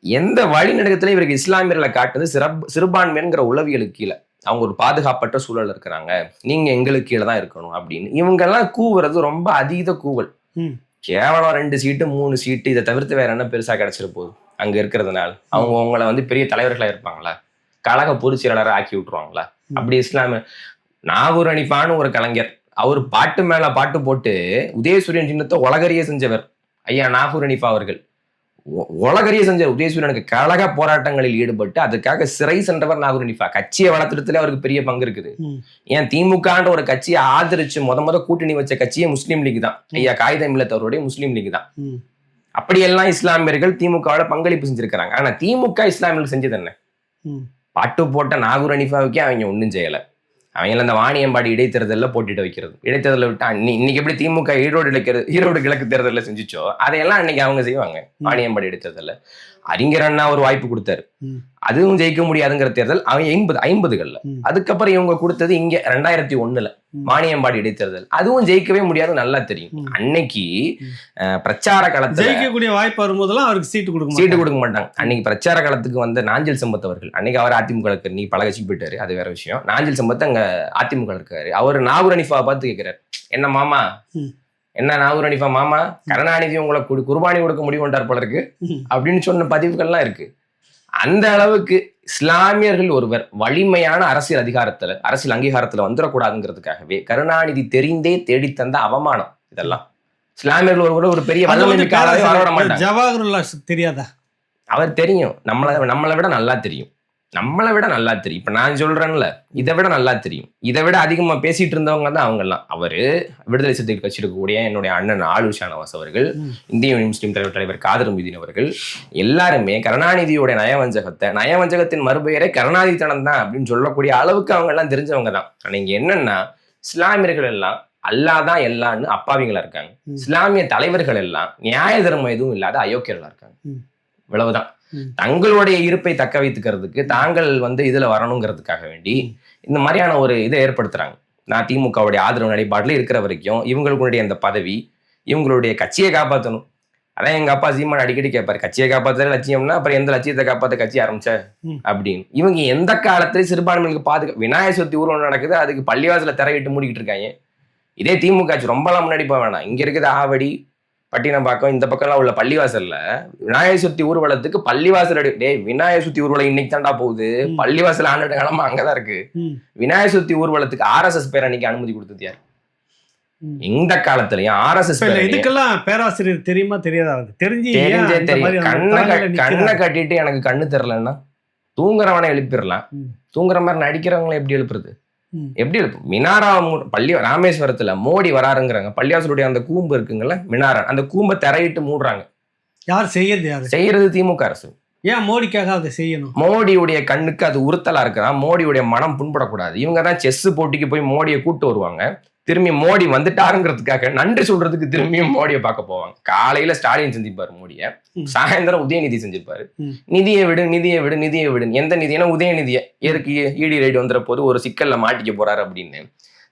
எந்த வழிநடக்கத்துல இவருக்கு இஸ்லாமியர்களை காட்டுறது சிறுபான்மைங்கிற உளவியலுக்கு கீழே அவங்க ஒரு பாதுகாப்பற்ற சூழல் இருக்கிறாங்க, நீங்க எங்களுக்கு கீழே தான் இருக்கணும் அப்படின்னு இவங்க எல்லாம் கூவுறது ரொம்ப அதீத கூவல். கேவலம் 2 சீட்டு 3 சீட்டு இதை தவிர்த்து வேற என்ன பெருசா கிடைச்சிட போகுது? அங்க இருக்கிறதுனால அவங்க உங்களை வந்து பெரிய தலைவர்களா இருப்பாங்களா? கழக பொதுச் செயலாளரை ஆக்கி விட்டுருவாங்களா? அப்படி இஸ்லாமிய நாகூர் ஹனீஃபான்னு ஒரு கலைஞர், அவர் பாட்டு மேல பாட்டு போட்டு உதயசூரியன் சின்னத்தை உலகறிய செஞ்சவர் ஐயா நாகூர் ஹனீஃபா அவர்கள். உலகறிய செஞ்ச உதயசூரியனுக்கு கழக போராட்டங்களில் ஈடுபட்டு அதுக்காக சிறை சென்றவர் நாகூர் ஹனீஃபா. கட்சியை வளர்த்துறதுல அவருக்கு பெரிய பங்கு இருக்குது. ஏன் திமுகன்ற ஒரு கட்சியை ஆதரிச்சு முத கூட்டணி வச்ச கட்சியே முஸ்லீம் லீக் தான். ஐயா காயிதே மில்லத் அவருடைய முஸ்லீம் லீக் தான். அப்படியெல்லாம் இஸ்லாமியர்கள் திமுகவோட பங்களிப்பு செஞ்சிருக்கிறாங்க. ஆனா திமுக இஸ்லாமியர்கள் செஞ்சது என்ன? பாட்டு போட்ட நாகூர் ஹனீஃபாவுக்கே அவங்க ஒன்றும் செய்யலை. அவங்கள அந்த வாணியம்பாடி இடைத்தேர்தலில் போட்டிட்டு வைக்கிறது, இடைத்தேர்தலில் விட்டா இன்னைக்கு எப்படி திமுக ஈரோடு கிழக்கு தேர்தலில் செஞ்சுச்சோ அதையெல்லாம் அன்னைக்கு அவங்க செய்வாங்க. வாணியம்பாடி இடைத்தேர்தலில் அறிஞர் அண்ணா ஒரு வாய்ப்பு கொடுத்தாரு, அதுவும் ஜெயிக்க முடியாதுங்கிற தேர்தல் அவங்க 50களில். அதுக்கப்புறம் இவங்க கொடுத்தது இங்க 2001 வாணியம்பாடி இடைத்தேர்தல், அதுவும் ஜெயிக்கவே முடியாது, நல்லா தெரியும். அன்னைக்கு பிரச்சார காலத்துல ஜெயிக்கக்கூடிய வாய்ப்பு வரும்போதெல்லாம் அவருக்கு சீட்டு கொடுக்க மாட்டாங்க. அன்னைக்கு பிரச்சார காலத்துக்கு வந்த நாஞ்சில் சம்பத் அவர்கள், அன்னைக்கு அவர் அதிமுக இருக்காரு, நீ பல கட்சிக்கு போயிட்டாரு, அது வேற விஷயம். நாஞ்சில் சம்பத் அங்க அதிமுக இருக்காரு. அவர் நாகூர் ஹனீஃபாவை பார்த்து கேட்கிறாரு, என்ன மாமா, என்ன நாகூர் ஹனீஃபா மாமா, கருணாநிதி உங்களை குர்பானி கொடுக்க முடியும்ன்றார் போல இருக்கு அப்படின்னு சொன்ன பதிவுகள்லாம் இருக்கு. அந்த அளவுக்கு இஸ்லாமியர்கள் ஒருவர் வலிமையான அரசியல் அங்கீகாரத்துல வந்துடக்கூடாதுங்கிறதுக்காகவே கருணாநிதி தெரிந்தே தேடி தந்த அவமானம் இதெல்லாம். இஸ்லாமியர்கள் ஒருவர் ஒரு பெரிய வரவிட மாட்டாங்க. ஜவாஹர்லால் தெரியாதா? அவர் தெரியும், நம்மளை விட நல்லா தெரியும். இப்ப நான் சொல்றேன்ல, இதை விட நல்லா தெரியும். இதை விட அதிகமா பேசிட்டு இருந்தவங்க தான் அவங்க எல்லாம். அவரு விடுதலை சிறுத்தைகள் கட்சி இருக்கக்கூடிய என்னுடைய அண்ணன் ஆளுஷ் ஷானவாஸ் அவர்கள், இந்திய யூனியன் முஸ்லீம் தலைவர் காதர் முஹிதீன் அவர்கள் எல்லாருமே கருணாநிதியோட நயவஞ்சகத்தின் மறுபெயரை கருணாநிதித்தனம் தான் அப்படின்னு சொல்லக்கூடிய அளவுக்கு அவங்க எல்லாம் தெரிஞ்சவங்க தான். ஆனா இங்க என்னன்னா, இஸ்லாமியர்கள் எல்லாம் அல்லாதான் எல்லான்னு அப்பாவிங்களா இருக்காங்க. இஸ்லாமிய தலைவர்கள் எல்லாம் நியாய தர்மம் எதுவும் இல்லாத அயோக்கியர்களா இருக்காங்க. இவ்வளவுதான். தங்களுடைய இருப்பை தக்க வைத்துக்கிறதுக்கு தாங்கள் வந்து இதுல வரணுங்கிறதுக்காக வேண்டி இந்த மாதிரியான ஒரு இதை ஏற்படுத்துறாங்க. நான் திமுகவுடைய ஆதரவு நிலைப்பாடுல இருக்கிற வரைக்கும் இவங்களுடைய அந்த பதவி, இவங்களுடைய கட்சியை காப்பாற்றணும். அதான் எங்க அப்பா சீமான் அடிக்கடி கேட்பாரு, கட்சியை காப்பாற்ற லட்சியம்னா அப்புறம் எந்த லட்சியத்தை காப்பாற்ற கட்சி ஆரம்பிச்ச அப்படின்னு. இவங்க எந்த காலத்துல சிறுபான்மைகளுக்கு விநாயகர் சதுர்த்தி ஊர்வலம் நடக்குது, அதுக்கு பள்ளிவாசல திரையிட்டு மூடிக்கிட்டு இருக்காங்க. இதே திமுக ரொம்பலாம் முன்னாடி போக வேணாம், இங்க இருக்குது ஆவடி பட்டினப்பாக்கம் இந்த பக்கம்லாம் உள்ள பள்ளிவாசல்ல விநாயகர் சதுர்த்தி ஊர்வலத்துக்கு பள்ளிவாசல் விநாயகர் சதுர்த்தி ஊர்வலம் இன்னைக்கு தாண்டா போகுது, பள்ளிவாசல் ஆண்டு காலமா அங்கதான் இருக்கு. விநாயகர் சதுர்த்தி ஊர்வலத்துக்கு RSS பேர் அன்னைக்கு அனுமதி கொடுத்தது யாரு? எந்த காலத்துலயும் RSS இதுக்கெல்லாம் பேராசிரியர் தெரியுமா தெரியாதா? தெரிஞ்சே தெரியும். கண்ணை கட்டிட்டு எனக்கு கண்ணு தெரியலன்னா தூங்குறவனை எழுப்பிடலாம், தூங்குற மாதிரி நடிக்கிறவங்களை எப்படி எழுப்புறது? எப்படி எழுப்பும்? மினாரா ராமேஸ்வரத்துல மோடி வராருங்கிறாங்க, பள்ளிவாசலுடைய அந்த கூம்பு இருக்குங்கல்ல மினாரா, அந்த கூம்பை திரையிட்டு மூடுறாங்க. யார் செய்யறது? திமுக அரசு. ஏன் மோடிக்காக அதை செய்யணும்? மோடியுடைய கண்ணுக்கு அது உறுத்தலா இருக்குதான், மோடியுடைய மனம் புண்படக்கூடாது. இவங்க தான் செஸ் போட்டிக்கு போய் மோடியை கூட்டு வருவாங்க, திரும்பி மோடி வந்துட்டாருங்கிறதுக்காக நன்றி சொல்றதுக்கு திரும்பியும் மோடியை பார்க்க போவாங்க. காலையில ஸ்டாலின் சந்திப்பாரு மோடியை, சாயந்தரம் உதயநிதி செஞ்சிருப்பாரு. நிதியை விடு. எந்த நிதினா உதயநிதியை, எதுக்கு இடி ரைடு வந்துற போது ஒரு சிக்கல்ல மாட்டிக்க போறாரு அப்படின்னு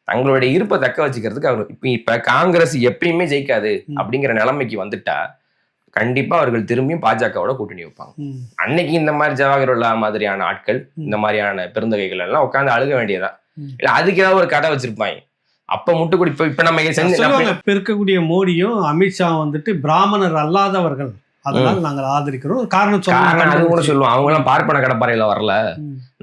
தங்களுடைய இருப்பை தக்க வச்சுக்கிறதுக்கு அவர் இப்ப காங்கிரஸ் எப்பயுமே ஜெயிக்காது அப்படிங்கிற நிலைமைக்கு வந்துட்டா கண்டிப்பா அவர்கள் திரும்பியும் பாஜகவோட கூட்டணி வைப்பாங்க. அன்னைக்கு இந்த மாதிரி ஜவஹர்லா மாதிரியான ஆட்கள், இந்த மாதிரியான பெருந்தகைகள் எல்லாம் உட்காந்து அழுக வேண்டியதா இல்ல, அதுக்கு ஏதாவது ஒரு கதை வச்சிருப்பாங்க. அப்ப முட்டுக்குடி இப்ப நம்ம இருக்கக்கூடிய மோடியும் அமித்ஷா வந்துட்டு பிராமணர் அல்லாதவர்கள், அதனால நாங்கள் ஆதரிக்கிறோம் காரணம் அது கூட சொல்லுவோம். அவங்க எல்லாம் பார்ப்பன கடப்பாறையில வரல,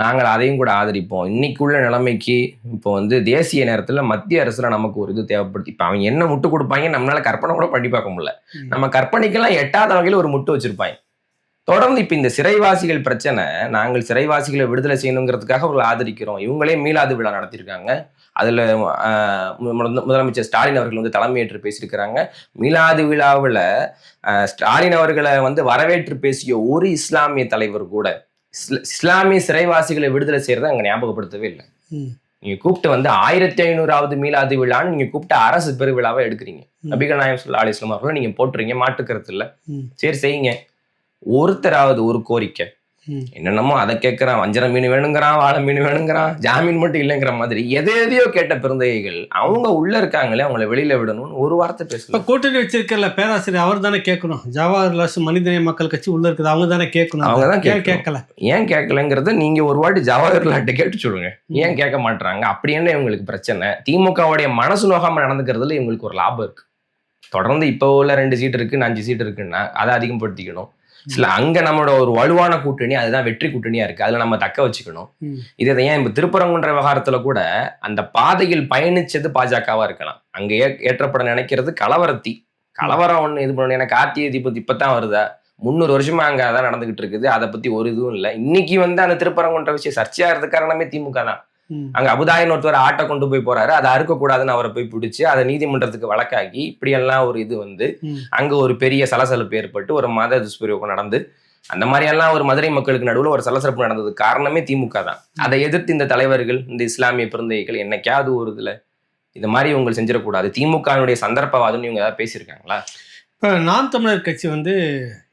நாங்கள் அதையும் கூட ஆதரிப்போம். இன்னைக்குள்ள நிலைமைக்கு இப்போ வந்து தேசிய நேரத்துல மத்திய அரசுல நமக்கு ஒரு இது தேவைப்படுது. இப்ப அவங்க என்ன முட்டு கொடுப்பாங்க நம்மளால கற்பனை கூட பண்ணி பார்க்க முடியல. நம்ம கற்பனைக்கெல்லாம் எட்டாத வகையில ஒரு முட்டு வச்சிருப்பாங்க. தொடர்ந்து இப்ப இந்த சிறைவாசிகள் பிரச்சனை, நாங்கள் சிறைவாசிகளை விடுதலை செய்யணுங்கிறதுக்காக அவங்களை ஆதரிக்கிறோம். இவங்களே மீளாது விழா நடத்திருக்காங்க. அதுல முதலமைச்சர் ஸ்டாலின் அவர்கள் வந்து தலைமையேற்று பேசியிருக்கிறாங்க. மீலாது விழாவில் ஸ்டாலின் அவர்களை வந்து வரவேற்று பேசிய ஒரு இஸ்லாமிய தலைவர் கூட இஸ்லாமிய சிறைவாசிகளை விடுதலை செய்யறதை அங்க ஞாபகப்படுத்தவே இல்லை. நீங்க கூப்பிட்டு வந்து 1500வது மீலாது விழான்னு நீங்க கூப்பிட்டு அரசு பெருவிழாவை எடுக்கிறீங்க. நபிகள் நாயகம் ஸல்லல்லாஹு அலைஹி வஸல்லம் அவர்கள் நீங்க போட்டுறீங்க, மாட்டுக்கிறது இல்லை. சரி செய்யுங்க. ஒருத்தராவது ஒரு கோரிக்கை என்னென்னமோ அதை கேட்கறான், வஞ்சர மீன் வேணுங்கிறான், வாழை மீன் வேணுங்கிறான், ஜாமீன் மட்டும் இல்லைங்கிற மாதிரி எதையோ கேட்ட பிறந்தைகள் அவங்க உள்ள இருக்காங்களே, அவங்கள வெளியில விடணும்னு ஒரு வார்த்தை பேசல. கூட்டணி வச்சிருக்கல பேராசிரியர் அவர் தானே கேட்கணும். ஜவஹர்லால் மனிதநேய மக்கள் கட்சி உள்ள இருக்குது, அவங்க தானே கேட்கணும். அவங்க தான் கேட்கல. ஏன் கேட்கலங்கிறத நீங்க ஒரு வாட்டி ஜவஹர்லால்ட்ட கேட்டு சொல்லுங்க, ஏன் கேட்க மாட்டாங்க? அப்படி என்ன இவங்களுக்கு பிரச்சனை? திமுகவுடைய மனசு நோகாம நடந்துக்கிறதுல இவங்களுக்கு ஒரு லாபம் இருக்கு. தொடர்ந்து இப்போ உள்ள 2 சீட் இருக்கு, 5 சீட் இருக்குன்னா அதை அதிகப்படுத்திக்கணும். அங்க நம்மளோட ஒரு வலுவான கூட்டணி, அதுதான் வெற்றி கூட்டணியா இருக்கு, அதுல நம்ம தக்க வச்சுக்கணும். இதை ஏன் இப்ப திருப்பரங்குன்ற விவகாரத்துல கூட அந்த பாதையில் பயணிச்சது பாஜகவா இருக்கலாம். அங்க ஏற்றப்பட நினைக்கிறது கலவரம் ஒண்ணு இது பண்ணணும். எனக்கு கார்த்திகை தீபத்து இப்பதான் வருதா, 300 வருஷமா அங்க அதான் நடந்துகிட்டு இருக்குது. அதை பத்தி ஒரு இதுவும் இல்லை. இன்னைக்கு வந்து அந்த திருப்பரங்குன்ற விஷயம் சர்ச்சையா இருக்க காரணமே திமுக தான். அங்க அபுதாயன் ஒருத்தர் ஆட்டை கொண்டு போய் போறாரு, அதை அறுக்கக்கூடாதுன்னு அவரை போய் பிடிச்சு அதை நீதிமன்றத்துக்கு வழக்காகி இப்படி எல்லாம் ஒரு இது வந்து அங்க ஒரு பெரிய சலசலப்பு ஏற்பட்டு ஒரு மத துஷ்பிரயோகம் நடந்து அந்த மாதிரி எல்லாம் ஒரு மதுரை மக்களுக்கு நடுவில் ஒரு சலசலப்பு நடந்தது காரணமே திமுக தான். அதை எதிர்த்து இந்த தலைவர்கள், இந்த இஸ்லாமிய பிறந்தைகள் என்னைக்காவது ஒரு இதுல இந்த மாதிரி இவங்க செஞ்சிடக்கூடாது, திமுகனுடைய சந்தர்ப்பவாதம்னு இவங்க ஏதாவது பேசியிருக்காங்களா? இப்போ நாம் தமிழர் கட்சி வந்து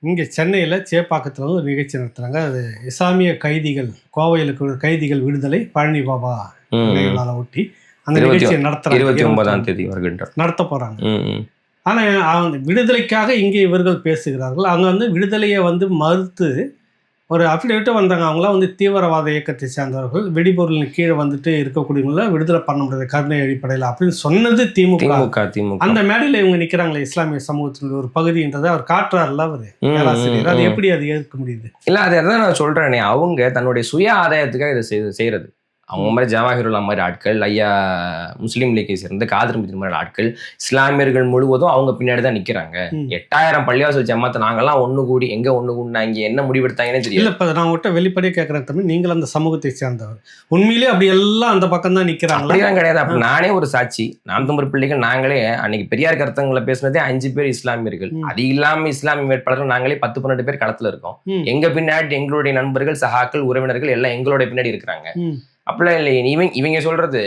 இங்கே சென்னையில் சேப்பாக்கத்தில் வந்து ஒரு நிகழ்ச்சி நடத்துகிறாங்க. அது இஸ்லாமிய கைதிகள், கோவையில் இருக்கிற கைதிகள் விடுதலை பழனி பாபா நினைவுநாளை ஒட்டி அந்த நிகழ்ச்சியை நடத்துகிறாங்க. 29ஆம் தேதி நடத்த போகிறாங்க. ஆனால் அந்த விடுதலைக்காக இங்கே இவர்கள் பேசுகிறார்கள். அங்கே வந்து விடுதலையை வந்து மறுத்து ஒரு அஃபிடேவிட்டை வந்தாங்க. அவங்களாம் வந்து தீவிரவாத இயக்கத்தை சேர்ந்தவர்கள், வெடிபொருளின் கீழே வந்துட்டு இருக்கக்கூடியவங்கள விடுதலை பண்ண முடியாது கருணை அடிப்படையில் அப்படின்னு சொன்னது திமுக. அந்த மேடையில் இவங்க நிற்கிறாங்களே இஸ்லாமிய சமூகத்தினுடைய ஒரு பகுதின்றதை அவர் காட்டுறாருல அவர் பேராசிரியர். அது எப்படி அது ஏற்க முடியுது? இல்லை, அதை தான் நான் சொல்கிறேனே, அவங்க தன்னுடைய சுய ஆதாயத்துக்காக இதை செய்கிறது. அவங்க மாதிரி ஜவாஹிருல்லா மாதிரி ஆட்கள், ஐயா முஸ்லீம் லீக்கை சேர்ந்த காதர் மீது மாதிரி ஆட்கள், இஸ்லாமியர்கள் முழுவதும் அவங்க பின்னாடி தான் நிற்கிறாங்க. 8000 பள்ளிவாசல் ஜமாத்தை நாங்கெல்லாம் ஒன்று கூடி எங்கே ஒன்று கூடினா இங்கே என்ன முடிவெடுத்தாங்கன்னு தெரியல. இப்போ நான் உங்கள்கிட்ட வெளிப்படையே கேட்குறேன் தமிழ், நீங்கள் அந்த சமூகத்தை சேர்ந்தவர், உண்மையிலேயே அப்படி எல்லாம் அந்த பக்கம் தான் நிற்கிறாங்க? அப்படிலாம் கிடையாது. அப்படி நானே ஒரு சாட்சி. நாம் தமிழ் பிள்ளைகள் நாங்களே அன்னைக்கு பெரியார் கருத்தங்களை பேசினதே 5 பேர் இஸ்லாமியர்கள். அது இல்லாமல் இஸ்லாமிய வேட்பாளர்கள் நாங்களே 10-12 பேர் களத்தில் இருக்கோம். எங்க பின்னாடி எங்களுடைய நண்பர்கள், சகாக்கள், உறவினர்கள் எல்லாம் எங்களுடைய பின்னாடி இருக்கிறாங்க. அப்படிலாம் இல்லையே. இவங்க சொல்றது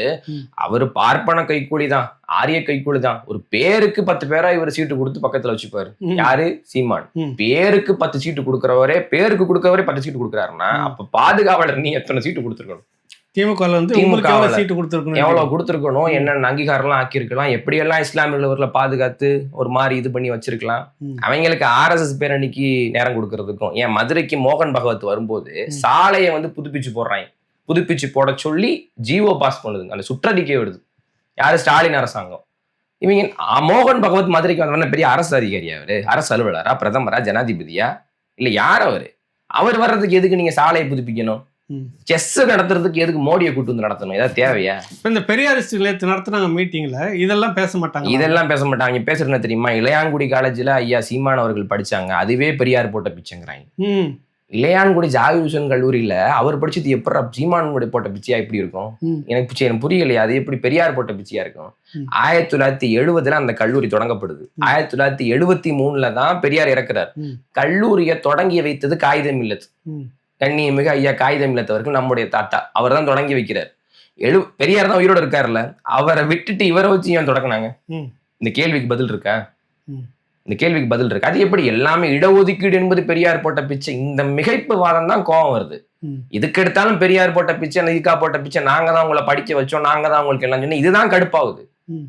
அவரு பார்ப்பன கைக்கூலி தான், ஆரிய கைக்கூலி தான். ஒரு பேருக்கு 10 பேரா இவர் சீட்டு கொடுத்து பக்கத்துல வச்சுப்பாரு. யாரு? சீமான். பேருக்கு 10 சீட்டு கொடுக்கறவரே, பேருக்கு கொடுக்கறவரே 10 சீட்டு கொடுக்குறாருன்னா அப்ப பாதுகாவலர் நீ எத்தனை சீட்டு கொடுத்துருக்கணும்? திமுக வந்து சீட்டு கொடுத்துருக்கணும், எவ்வளவு கொடுத்துருக்கணும், என்னென்ன அங்கீகாரம்லாம் ஆக்கியிருக்கலாம், எப்படியெல்லாம் இஸ்லாமியர்களை பாதுகாத்து ஒரு மாதிரி இது பண்ணி வச்சிருக்கலாம். அவங்களுக்கு RSS பேரணிக்கு நேரம் கொடுக்கறதுக்கும், ஏன் மதுரைக்கு மோகன் பகவத் வரும்போது சாலையை வந்து புதுப்பிச்சு போடுறாங்க, புதுப்பிச்சு போட சொல்லி ஜிஓ பாஸ் பண்ணுதுங்க, அந்த சுற்றறிக்கை விடுது. யாரு? ஸ்டாலின் அரசாங்கம். இவங்க மோகன் பகவத் மதுரைக்கு வந்தவன பெரிய அரசு அதிகாரியா? அவரு அரசு அலுவலரா, பிரதமரா, ஜனாதிபதியா? இல்ல யார் அவரு? அவர் வர்றதுக்கு எதுக்கு நீங்க சாலையை புதுப்பிக்கணும்? செஸ் நடத்துறதுக்கு எதுக்கு மோடியை கூட்டு வந்து நடத்தணும்? ஏதாவது தேவையா? இந்த பெரியாரிஸ்ட் நடத்தினாங்க மீட்டிங்ல, இதெல்லாம் பேச மாட்டாங்க. இதெல்லாம் பேச மாட்டாங்க. பேசுறது தெரியுமா? இளையான்குடி காலேஜ்ல ஐயா சீமான் அவர்கள் படிச்சாங்க, அதுவே பெரியார் போட்ட பிச்சைங்கிறாங்க. இளையான்குடி ஜாகிர் ஹுசேன் கல்லூரியில அவர் படிச்சது எப்படி சீமான் போட்ட பிச்சையா இப்படி இருக்கும்? எனக்கு புரியலையா? அது எப்படி பெரியார் போட்ட பிச்சையா இருக்கும்? 1970 அந்த கல்லூரி தொடங்கப்படுது. 1973 தான் பெரியார் இறக்குறார். கல்லூரியை தொடங்கி வைத்தது காகிதம் இல்லத், கண்ணியமிகு ஐயா காகிதம் இல்லத் அவர்கள், நம்முடைய தாத்தா. அவர் தான் தொடங்கி வைக்கிறார். பெரியார் தான் உயிரோட இருக்காருல்ல, அவரை விட்டுட்டு இவரை வச்சு ஏன் தொடங்கினாங்க? இந்த கேள்விக்கு பதில் இருக்கா? இந்த கேள்விக்கு பதில் இருக்கு. அது எப்படி? எல்லாமே இடஒதுக்கீடு என்பது பெரியார் போட்ட பிச்சை. இந்த மிகைப்பு வாதம் தான் கோபம் வருது. இதுக்கு எடுத்தாலும் பெரியார் போட்ட பிச்சை, நதிகா போட்ட பிச்சை, நாங்க தான் உங்களை படிக்க வச்சோம், நாங்க தான் உங்களுக்கு எல்லாம் சொன்னோம், இதுதான் கடுப்பாகுது.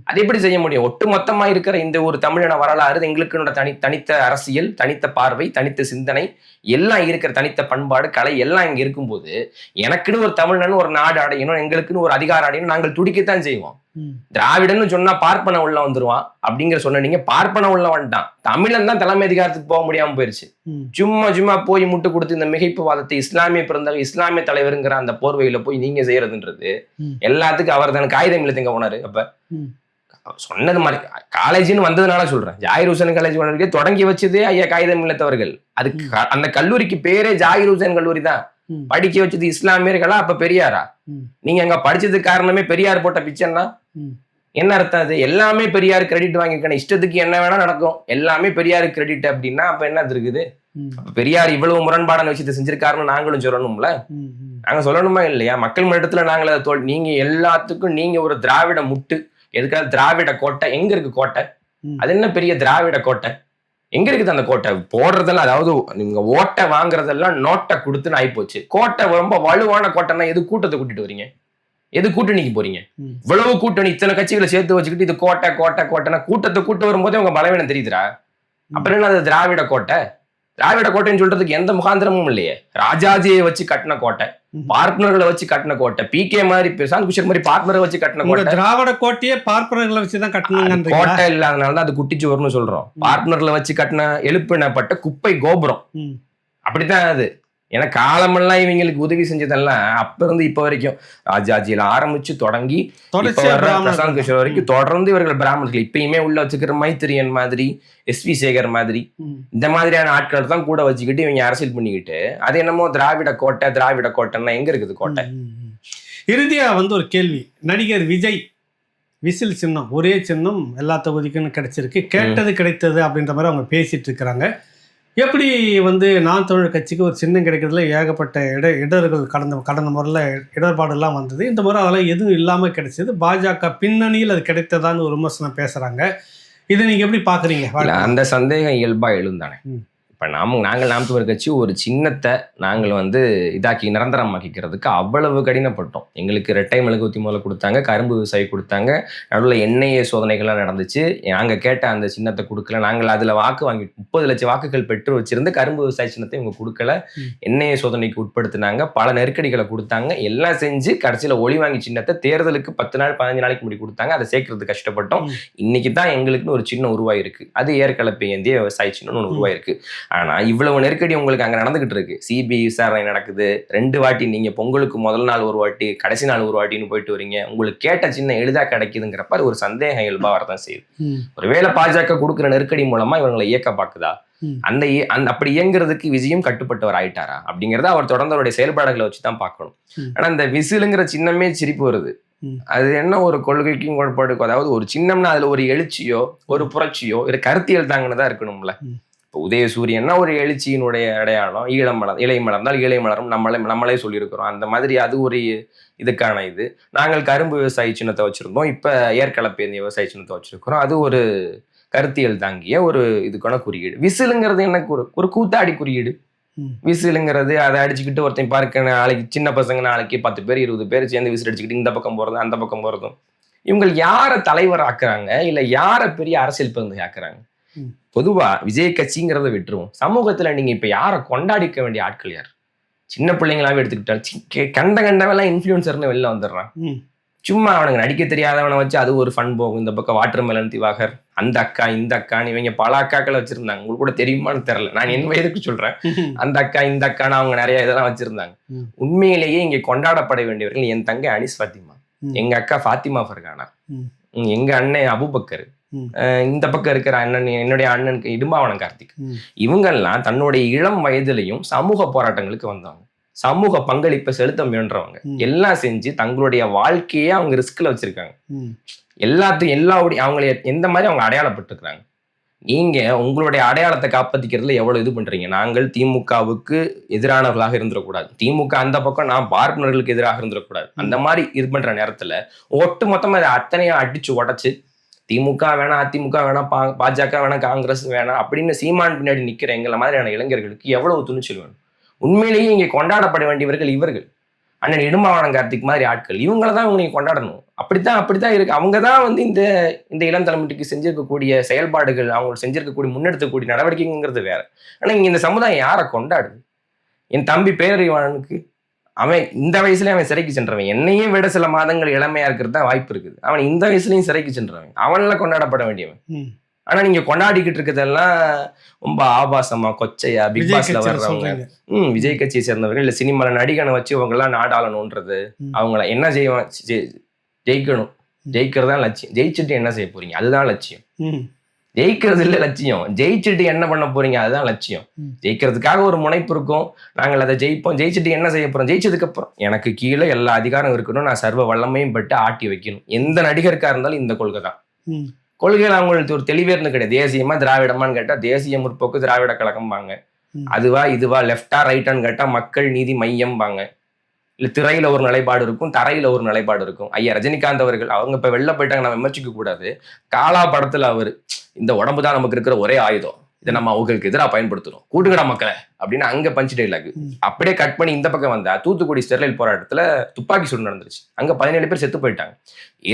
அது எப்படி செய்ய முடியும்? ஒட்டு மொத்தமா இருக்கிற இந்த ஒரு தமிழின வரலாறு, எங்களுக்கு தனித்த அரசியல், தனித்த பார்வை, தனித்த சிந்தனை, எல்லாம் இருக்கிற தனித்த பண்பாடு, கலை எல்லாம் இங்க இருக்கும்போது எனக்குன்னு ஒரு தமிழன் ஒரு நாடு அடையணும், எங்களுக்குன்னு ஒரு அதிகாரம் அடையணும், நாங்கள் துடிக்கத்தான் செய்வோம். திராவிடன்னு சொன்னா பார்ப்பன உள்ள வந்துருவான் அப்படிங்கிற சொன்ன நீங்க பார்ப்பன உள்ள வந்துட்டான். தமிழன் தான் தலைமை அதிகாரத்துக்கு போக முடியாம போயிருச்சு. சும்மா போய் முட்டு கொடுத்து இந்த மிகைப்புவாதத்தை இஸ்லாமிய பிறந்த இஸ்லாமிய தலைவருங்கிற அந்த போர்வையில போய் நீங்க செய்யறதுன்றது எல்லாத்துக்கும் அவர் தானே காகிதம் இல்லத்துங்க போனாரு. அப்ப சொன்னது மாதிரி காலேஜ்னு வந்ததுனால சொல்றேன், ஜாகிர் ஹுசேன் காலேஜ் தொடங்கி வச்சதே ஐயா காகிதம் இல்லத்தவர்கள். அதுக்கு அந்த கல்லூரிக்கு பேரே ஜாகிர் ஹுசேன் கல்லூரி தான். படிக்க வச்சது இஸ்லாமியர்களா, அப்ப பெரியாரா? நீங்க அங்க படிச்சதுக்கு காரணமே பெரியார் போட்ட பிச்சைன்னா என்ன அர்த்தம்? அது எல்லாமே பெரியார் கிரெடிட் வாங்கிருக்கணும், இஷ்டத்துக்கு என்ன வேணா நடக்கும், எல்லாமே பெரியாரு கிரெடிட் அப்படின்னா அப்ப என்ன இருக்குது? பெரியார் இவ்வளவு முரண்பாடான விஷயத்தை செஞ்சிருக்காருன்னு நாங்களும் சொல்லணும்ல, நாங்க சொல்லணுமா இல்லையா? மக்கள் மன்றத்துல நாங்கள நீங்க எல்லாத்துக்கும் நீங்க ஒரு திராவிட முட்டு, எதுக்காக திராவிட கோட்டை எங்க இருக்கு? கோட்டை அது என்ன பெரிய திராவிட கோட்டை எங்க இருக்குது? அந்த கோட்டை போடுறதெல்லாம், அதாவது நீங்க ஓட்டை வாங்குறதெல்லாம் நோட்டை கொடுத்துன்னு ஆயிப்போச்சு. கோட்டை ரொம்ப வலுவான கோட்டைன்னா எது கூட்டத்தை கூட்டிட்டு வரீங்க? எது கூட்டணிக்கு போறீங்க? இவ்வளவு கூட்டணி இத்தனை கட்சிகளை சேர்த்து வச்சுக்கிட்டு இது கோட்டை கோட்டை கோட்டைன்னா கூட்டத்தை கூட்டு வரும்போதே உங்க பலவீனம் தெரியுதுரா? அப்புறம் என்ன அது திராவிட கோட்டை? திராவிட கோட்டைன்னு சொல்றதுக்கு எந்த முகாந்திரமும் இல்லையே. ராஜாஜியை வச்சு கட்டின கோட்டை, பார்ப்பனர்களை வச்சு கட்டின கோட்டை, PK மாதிரி பிரசாந்த் கிஷோர் மாதிரி பார்ப்பனரை வச்சு கட்டின கோட்டை. திராவிட கோட்டையே பார்ப்பனர்களை வச்சுதான் கட்டணும். கோட்டை இல்லாதனாலதான் அது குட்டிச்சுவர்னு சொல்றோம். பார்ப்பனர்களை வச்சு கட்டின எழுப்பினப்பட்ட குப்பை கோபுரம் அப்படித்தான் அது. ஏன்னா காலமெல்லாம் இவங்களுக்கு உதவி செஞ்சதெல்லாம் அப்ப இருந்து இப்ப வரைக்கும் ராஜாஜியில ஆரம்பிச்சு தொடங்கி பிரசாந்த் கிஷோர் வரைக்கும் தொடர்ந்து இவர்கள் பிராமணர்கள் இப்பயுமே உள்ள வச்சுக்கிற மைத்திரியன் மாதிரி, SV சேகர் மாதிரி இந்த மாதிரியான ஆட்கள் தான் கூட வச்சுக்கிட்டு இவங்க அரசியல் பண்ணிக்கிட்டு, அது என்னமோ திராவிட கோட்டை திராவிட கோட்டைன்னா எங்க இருக்குது கோட்டை? இறுதியா ஒரு கேள்வி. நடிகர் விஜய் விசில் சின்னம், ஒரே சின்னம் எல்லா தொகுதிக்கும் கிடைச்சிருக்கு, கேட்டது கிடைத்தது அப்படின்ற மாதிரி அவங்க பேசிட்டு இருக்கிறாங்க. எப்படி நாம் தமிழர் கட்சிக்கு ஒரு சின்னம் கிடைக்கிறதுல ஏகப்பட்ட இடர்கள் கடந்த முறையில் இடர்பாடுலாம் வந்தது. இந்த முறை அதெல்லாம் எதுவும் இல்லாமல் கிடைச்சது. பாஜக பின்னணியில் அது கிடைத்ததான்னு ஒரு விமர்சனம் பேசுகிறாங்க. இதை நீங்கள் எப்படி பார்க்குறீங்க? அந்த சந்தேகம் இயல்பாக எழுந்தானே. இப்போ நாங்கள் நாம் தமிழர் கட்சி ஒரு சின்னத்தை நாங்கள் இதாக்கி நிரந்தரமாக்கிக்கிறதுக்கு அவ்வளவு கடினப்பட்டோம். எங்களுக்கு ரெட்டை மெழுகுவர்த்தி முதல்ல கொடுத்தாங்க, கரும்பு விவசாயி கொடுத்தாங்க, நடுவில் எண்ணெய் சோதனைகள்லாம் நடந்துச்சு. நாங்கள் கேட்ட அந்த சின்னத்தை கொடுக்கல. நாங்கள் அதில் வாக்கு வாங்கி 30 லட்சம் வாக்குகள் பெற்று வச்சிருந்து கரும்பு விவசாய சின்னத்தை இவங்க கொடுக்கல. எண்ணெய் சோதனைக்கு உட்படுத்தினாங்க, பல நெருக்கடிகளை கொடுத்தாங்க, எல்லாம் செஞ்சு கடைசியில் ஒளி வாங்கி சின்னத்தை தேர்தலுக்கு 10 நாள் 15 நாளைக்கு முடி கொடுத்தாங்க. அதை சேர்க்கறது கஷ்டப்பட்டோம். இன்னைக்கு தான் எங்களுக்குன்னு ஒரு சின்னம் உருவாயிருக்கு. அது ஏற்கலப்பை ஏந்திய விவசாய சின்னம்னு ஒன்று உருவாயிருக்கு. ஆனா இவ்வளவு நெருக்கடி உங்களுக்கு அங்க நடந்துகிட்டு இருக்கு. CBI விசாரணை நடக்குது. 2 வாட்டி நீங்க பொங்கலுக்கு முதல் நாள் ஒரு வாட்டி, கடைசி நாள் ஒரு வாட்டின்னு போயிட்டு வரீங்க. உங்களுக்கு கேட்ட சின்ன எளிதா கிடைக்குதுங்கிறப்ப அது ஒரு சந்தேகம் இயல்பா வரதான் செய்யுது. ஒருவேளை பாஜக கொடுக்குற நெருக்கடி மூலமா இவங்களை இயக்க பாக்குதா? அந்த அப்படி இயங்குறதுக்கு விஜயும் கட்டுப்பட்டவர் ஆயிட்டாரா அப்படிங்கறத அவர் தொடர்ந்து அவருடைய செயல்பாடுகளை வச்சுதான் பார்க்கணும். ஆனா இந்த விசிலுங்கிற சின்னமே சிரிப்பு வருது. அது என்ன ஒரு கொள்கைக்கும் கோட்பாடுக்கும், அதாவது ஒரு சின்னம்னா அதுல ஒரு எழுச்சியோ ஒரு புரட்சியோ ஒரு கருத்தியல் தாங்கனதா இருக்கணும்ல. இப்போ உதயசூரியன்னா ஒரு எழுச்சியினுடைய அடையாளம், இலை மலர்ந்தால் இலை மலரும் நம்மளே சொல்லியிருக்கிறோம். அந்த மாதிரி அது ஒரு இதுக்கான இது. நாங்கள் கரும்பு விவசாய சின்னத்தை வச்சிருந்தோம், இப்ப ஏற்கலப்பேந்திய விவசாய சின்னத்தை வச்சிருக்கிறோம். அது ஒரு கருத்தியல் தாங்கிய ஒரு இதுக்கான குறியீடு. விசிலுங்கிறது என்ன? ஒரு கூத்தாடி குறியீடு. விசிலுங்கிறது அதை அடிச்சுக்கிட்டு ஒருத்தன் பார்க்க, நாளைக்கு சின்ன பசங்க நாளைக்கு 10 பேர் 20 பேர் சேர்ந்து விசில் அடிச்சுக்கிட்டு இந்த பக்கம் போறதும் அந்த பக்கம் போறதும். இவங்க யாரை தலைவர் ஆக்குறாங்க, இல்ல யாரை பெரிய அரசியல் பிரதிநிதி ஆக்குறாங்க? பொதுவா விஜய் கட்சிங்கிறத விட்டுருவோம். சமூகத்துல நீங்க இப்ப யாரை கொண்டாடிக்க வேண்டிய ஆட்கள் யார்? சின்ன பிள்ளைங்களாவே எடுத்துக்கிட்டா கண்டவெல்லாம் இன்ஃபுளுசர்னு வெளில வந்துடுறான். சும்மா அவனுக்கு நடிக்க தெரியாதவனை வச்சு அது ஒரு ஃபன் போகும். இந்த பக்கம் வாட்டர் மெலன் திவாகர், அந்த அக்கா இந்த அக்கான்னு இவங்க பல அக்காக்களை வச்சிருந்தாங்க. உங்களுக்கு கூட தெரியுமான்னு தெரியல, நான் என் வயதுக்கு சொல்றேன். அந்த அக்கா இந்த அக்கான்னு அவங்க நிறைய இதெல்லாம் வச்சிருந்தாங்க. உண்மையிலேயே இங்க கொண்டாடப்பட வேண்டியவர்கள் என் தங்கை அனிஸ் ஃபாத்திமா, எங்க அக்கா ஃபாத்திமா ஃபர்கானா, எங்க அண்ணன் அபுபக்கர், இந்த பக்கம் இருக்கிற அண்ணன் என்னுடைய அண்ணனுக்கு இடும்பாவனம் கார்த்திக். இவங்கெல்லாம் தன்னுடைய இளம் வயதிலையும் சமூக போராட்டங்களுக்கு வந்தவங்க, சமூக பங்களிப்பை செலுத்த முயன்றவங்க, எல்லாம் செஞ்சு தங்களுடைய வாழ்க்கையே அவங்க ரிஸ்க்ல வச்சிருக்காங்க. எல்லாத்தையும் அவங்களை எந்த மாதிரி அவங்க அடையாளப்பட்டிருக்கிறாங்க. நீங்க உங்களுடைய அடையாளத்தை காப்பாத்திக்கிறதுல எவ்வளவு இது பண்றீங்க? நாங்கள் திமுகவுக்கு எதிரானவர்களாக இருந்துடக்கூடாது, திமுக அந்த பக்கம் நான் பார்ப்பனர்களுக்கு எதிராக இருந்துடக்கூடாது. அந்த மாதிரி இது பண்ற நேரத்துல ஒட்டு மொத்தமா அதை அத்தனையும் அடிச்சு உடைச்சு திமுக வேணாம், அதிமுக வேணாம், பாஜக வேணாம், காங்கிரஸ் வேணாம் அப்படின்னு சீமான் பின்னாடி நிக்கிற எங்களை மாதிரியான இளைஞர்களுக்கு எவ்வளவு துணிச்சல் வேணும்? உண்மையிலேயே இங்கே கொண்டாடப்பட வேண்டியவர்கள் இவர்கள். அண்ணன் இடும்பாவனம் கார்த்திக் மாதிரி ஆட்கள், இவங்களதான் இவங்க நீங்க கொண்டாடணும். அப்படித்தான் இருக்கு. அவங்கதான் இந்த இளம் தலைமுறைக்கு செஞ்சிருக்கக்கூடிய செயல்பாடுகள், அவங்க செஞ்சிருக்கக்கூடிய முன்னெடுக்கக்கூடிய நடவடிக்கைங்கிறது வேற. ஆனா இங்க இந்த சமுதாயம் யாரை கொண்டாடுது? என் தம்பி பேரறிவாளனுக்கு, அவன் இந்த வயசுலயும் அவன் சிறைக்கு சென்றவன், என்னையும் விட சில மாதங்கள் இளமையா இருக்கிறது தான் வாய்ப்பு இருக்குது. அவன் இந்த வயசுலயும் சிறைக்கு சென்றவன், அவன்லாம் கொண்டாடப்பட வேண்டியவன். ஆனா நீங்க கொண்டாடிக்கிட்டு இருக்கிறதெல்லாம் ரொம்ப ஆபாசமா கொச்சையா பிக் பாஸ்ல வர்றவங்க, விஜய் கட்சியை சேர்ந்தவர்கள், இல்ல சினிமால நடிகனை வச்சு அவங்க எல்லாம் நாடாளணும்ன்றது, அவங்கள என்ன ஜெயிக்கணும், ஜெயிக்கிறதா லட்சியம். ஜெயிச்சுட்டு என்ன செய்ய போறீங்க? அதுதான் லட்சியம். ஜெயிக்கிறது இல்லை லட்சியம். ஜெயிச்சுட்டு என்ன பண்ண போறீங்க, அதுதான் லட்சியம். ஜெயிக்கிறதுக்காக ஒரு முனைப்பு இருக்கும், நாங்கள் அதை ஜெயிப்போம். ஜெயிச்சுட்டு என்ன செய்ய போறோம்? ஜெயிச்சதுக்கு அப்புறம் எனக்கு கீழே எல்லா அதிகாரம் இருக்கணும், நான் சர்வ வல்லமையும் பட்டு ஆட்டி வைக்கணும். எந்த நடிகருக்கா இருந்தாலும் இந்த கொள்கை தான். கொள்கையில் அவங்களுக்கு ஒரு தெளிவே இருந்து கிடையாது. தேசியமா திராவிடமான்னு கேட்டா தேசிய முற்போக்கு திராவிட கழகம்பாங்க. அதுவா இதுவா லெஃப்டா ரைட்டான்னு கேட்டா மக்கள் நீதி மையம்பாங்க. இல்ல திரையில ஒரு நிலைப்பாடு இருக்கும், தரையில ஒரு நிலைப்பாடு இருக்கும். ஐயா ரஜினிகாந்த் அவர்கள் அவங்க இப்ப வெளில போயிட்டாங்க, நம்ம விமர்சிக்க கூடாது. காலா படத்துல அவர் இந்த உடம்பு தான் நமக்கு இருக்கிற ஒரே ஆயுதம், இதை நம்ம அவங்களுக்கு எதிராக பயன்படுத்தணும், கூட்டுக்கடா மக்களை அப்படின்னு அங்க பஞ்சு டைலாக். அப்படியே கட் பண்ணி இந்த பக்கம் வந்தா தூத்துக்குடி ஸ்டெர்லைட் போராட்டத்துல துப்பாக்கி சூடு நடந்துருச்சு. அங்க 17 பேர் செத்து போயிட்டாங்க.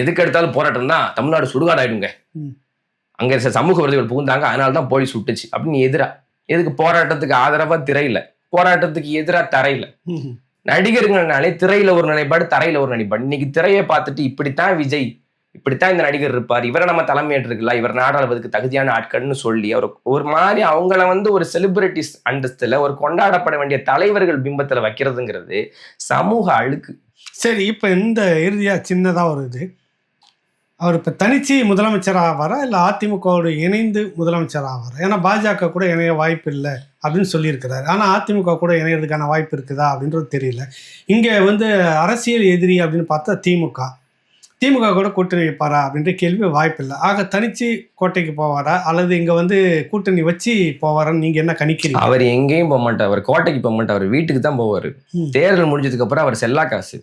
எதுக்கு எடுத்தாலும் போராட்டம் தான், தமிழ்நாடு சுடுகாடு ஆயிடுங்க, அங்க சமூக விரோதிகள் புகுந்தாங்க, அதனாலதான் போலீஸ் சுட்டுச்சு அப்படின்னு எதிரா. எதுக்கு? போராட்டத்துக்கு ஆதரவா திரையில, போராட்டத்துக்கு எதிரா தரையில. நடிகர்கள்னாலே திரையில ஒரு நிலைப்பாடு, தரையில ஒரு நிலைப்பாடு. இன்னைக்கு திரையை பார்த்துட்டு இப்படித்தான் விஜய், இப்படித்தான் இந்த நடிகர் இருப்பார், இவரை நம்ம தலைமையேற்றிருக்கலாம், இவர் நாடாளுவதற்கு தகுதியான ஆட்கள்னு சொல்லி அவர் ஒரு மாதிரி அவங்கள ஒரு செலிபிரிட்டிஸ் அந்தஸ்துல ஒரு கொண்டாடப்பட வேண்டிய தலைவர்கள் பிம்பத்துல வைக்கிறதுங்கிறது சமூக அழுக்கு. சரி, இப்ப இந்த இறுதியா சின்னதா ஒரு இது, அவர் இப்ப தனிச்சு முதலமைச்சர் ஆவாரா இல்ல அதிமுகவோடு இணைந்து முதலமைச்சர் ஆவாரா? ஏன்னா பாஜக கூட இணைய வாய்ப்பு இல்லை அப்படின்னு சொல்லியிருக்கிறாரு. ஆனா அதிமுக கூட இணையறதுக்கான வாய்ப்பு இருக்குதா அப்படின்றது தெரியல. இங்க அரசியல் எதிரி அப்படின்னு பார்த்தா திமுக கூட கூட்டணி வைப்பாரா அப்படின்ற கேள்வி வாய்ப்பு இல்லை. ஆக தனிச்சு கோட்டைக்கு போவாரா அல்லது இங்க கூட்டணி வச்சு போவாரான்னு நீங்க என்ன கணிக்கிறீங்க? அவர் எங்கேயும் போக மாட்டார், அவர் கோட்டைக்கு போக மாட்டார், அவர் வீட்டுக்கு தான் போவார். தேர்தல் முடிஞ்சதுக்கு அப்புறம் அவர் செல்லா காசு.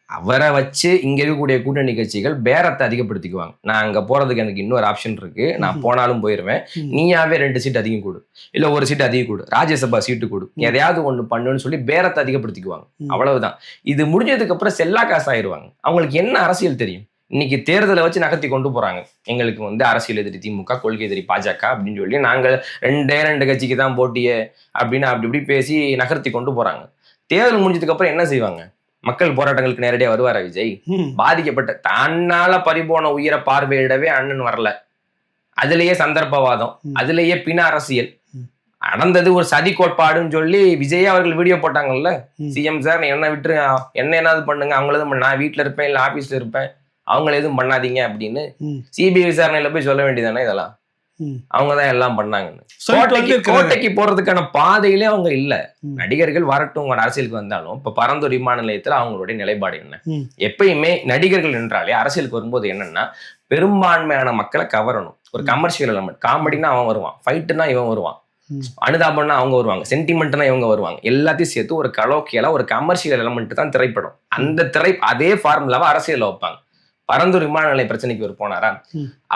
அவரை வச்சு இங்க இருக்கக்கூடிய கூட்டணி கட்சிகள் பேரத்தை அதிகப்படுத்திக்குவாங்க. நான் அங்க போறதுக்கு எனக்கு இன்னொரு ஆப்ஷன் இருக்கு, நான் போனாலும் போயிருவேன், நீயாவே 2 சீட் அதிகம் கொடு, இல்ல 1 சீட் அதிகம் கொடு, ராஜ்யசபா சீட்டு கொடு, எதையாவது ஒண்ணு பண்ணுன்னு சொல்லி பேரத்தை அதிகப்படுத்திக்குவாங்க. அவ்வளவுதான். இது முடிஞ்சதுக்கு அப்புறம் செல்லா காசு ஆயிடுவாங்க. அவங்களுக்கு என்ன அரசியல் தெரியும்? இன்னைக்கு தேர்தலை வச்சு நகர்த்தி கொண்டு போறாங்க. எங்களுக்கு அரசியல் எதிரி திமுக, கொள்கை எதிரி பாஜக அப்படின்னு சொல்லி நாங்கள் 2 கட்சிக்கு தான் போட்டியே அப்படின்னு அப்படி இப்படி பேசி நகர்த்தி கொண்டு போறாங்க. தேர்தல் முடிஞ்சதுக்கு அப்புறம் என்ன செய்வாங்க? மக்கள் போராட்டங்களுக்கு நேரடியா வருவாரா விஜய்? பாதிக்கப்பட்ட தன்னால பறிபோன உயிரை பார்வையிடவே அண்ணன் வரல. அதுலயே சந்தர்ப்பவாதம், அதுலயே பின அரசியல் நடந்தது, ஒரு சதி கோட்பாடுன்னு சொல்லி விஜய் அவர்கள் வீடியோ போட்டாங்கல்ல, சிஎம் சார் என்ன விட்டு என்ன என்னது பண்ணுங்க, அவங்களதும் நான் வீட்டுல இருப்பேன் இல்ல ஆபீஸ்ல இருப்பேன், அவங்கள எதுவும் பண்ணாதீங்க அப்படின்னு சிபிஐ விசாரணையில போய் சொல்ல வேண்டியதானே. இதெல்லாம் அவங்கதான் எல்லாம் பண்ணாங்கன்னு. கோட்டைக்கு போறதுக்கான பாதையிலே அவங்க இல்ல. நடிகர்கள் வரட்டும், உங்க அரசியலுக்கு வந்தாலும் இப்ப பரந்தூர் விமான நிலையத்துல அவங்களுடைய நிலைப்பாடு என்ன? எப்பயுமே நடிகர்கள் என்றாலே அரசியலுக்கு வரும்போது என்னன்னா பெரும்பான்மையான மக்களை கவரணும். ஒரு கமர்ஷியல் எலமெண்ட், காமெடினா அவன் வருவான், ஃபைட்டுனா இவன் வருவான், அனுதாபம்னா அவங்க வருவாங்க, சென்டிமெண்ட்னா இவங்க வருவாங்க, எல்லாத்தையும் சேர்த்து ஒரு கலோக்கியலா ஒரு கமர்ஷியல் எலமெண்ட் தான் திரைப்படம். அந்த அதே ஃபார்முலாவை அரசியல் வைப்பாங்க. பரந்தூர் விமான நிலைய பிரச்சனைக்கு அவர் போனாரா?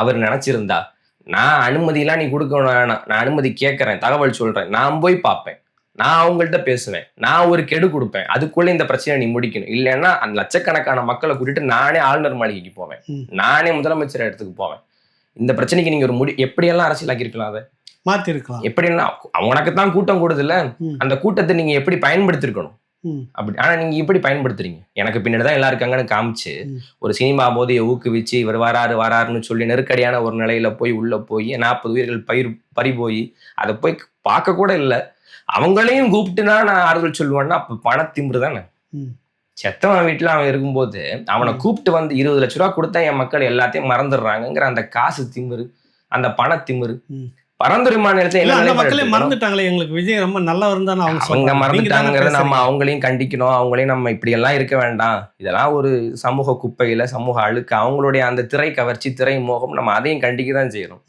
அவர் நினைச்சிருந்தா நான் அனுமதியெல்லாம் நீ கொடுக்க வேணாம், நான் அனுமதி கேட்கறேன், தகவல் சொல்றேன், நான் போய் பார்ப்பேன், நான் அவங்கள்ட்ட பேசுவேன், நான் ஒரு கெடு கொடுப்பேன், அதுக்குள்ள இந்த பிரச்சனை நீ முடிக்கணும், இல்லைன்னா அந்த லட்சக்கணக்கான மக்களை கூட்டிட்டு நானே ஆளுநர் மாளிகைக்கு போவேன், நானே முதலமைச்சர் இடத்துக்கு போவேன், இந்த பிரச்சனைக்கு நீங்க ஒரு எப்படியெல்லாம் அரசியலாக்கி இருக்கலாம், அதை மாத்தி இருக்கலாம். எப்படின்னா அவனுக்கு தான் கூட்டம் கூடுதுல்ல, அந்த கூட்டத்தை நீங்க எப்படி பயன்படுத்திருக்கணும் அப்படி. ஆனா நீங்க இப்படி பயன்படுத்துறீங்க, எனக்கு பின்னாடிதான் எல்லாரும் இருக்காங்கன்னு காமிச்சு ஒரு சினிமா போதையை ஊக்குவிச்சு இவர் வராருன்னு சொல்லி நெருக்கடியான ஒரு நிலையில போய் உள்ள போய் 40 உயிர்கள் பறி போய் அதை போய் பார்க்க கூட இல்லை. அவங்களையும் கூப்பிட்டுனா நான் ஆறுதல் சொல்லுவேன்னா அப்ப பணத்திமிரு தானே. செத்தவன் வீட்டுல அவன் இருக்கும்போது அவனை கூப்பிட்டு வந்து 20 லட்ச ரூபா கொடுத்தா என் மக்கள் எல்லாத்தையும் மறந்துடுறாங்கிற அந்த காசு திமிரு, அந்த பணத்திமிரு. பரந்தூர் மக்களே மறந்துட்டாங்களே, எங்களுக்கு விஜய் ரொம்ப நல்லவர் தான் அவங்க மறந்துட்டாங்கிறத நம்ம அவங்களையும் கண்டிக்கணும். அவங்களையும் நம்ம இப்படி எல்லாம் இருக்க வேண்டாம், இதெல்லாம் ஒரு சமூக குப்பையில சமூக அழுக்கு, அவங்களுடைய அந்த திரை கவர்ச்சி திரை மோகம், நம்ம அதையும் கண்டிக்க தான் செய்யணும்.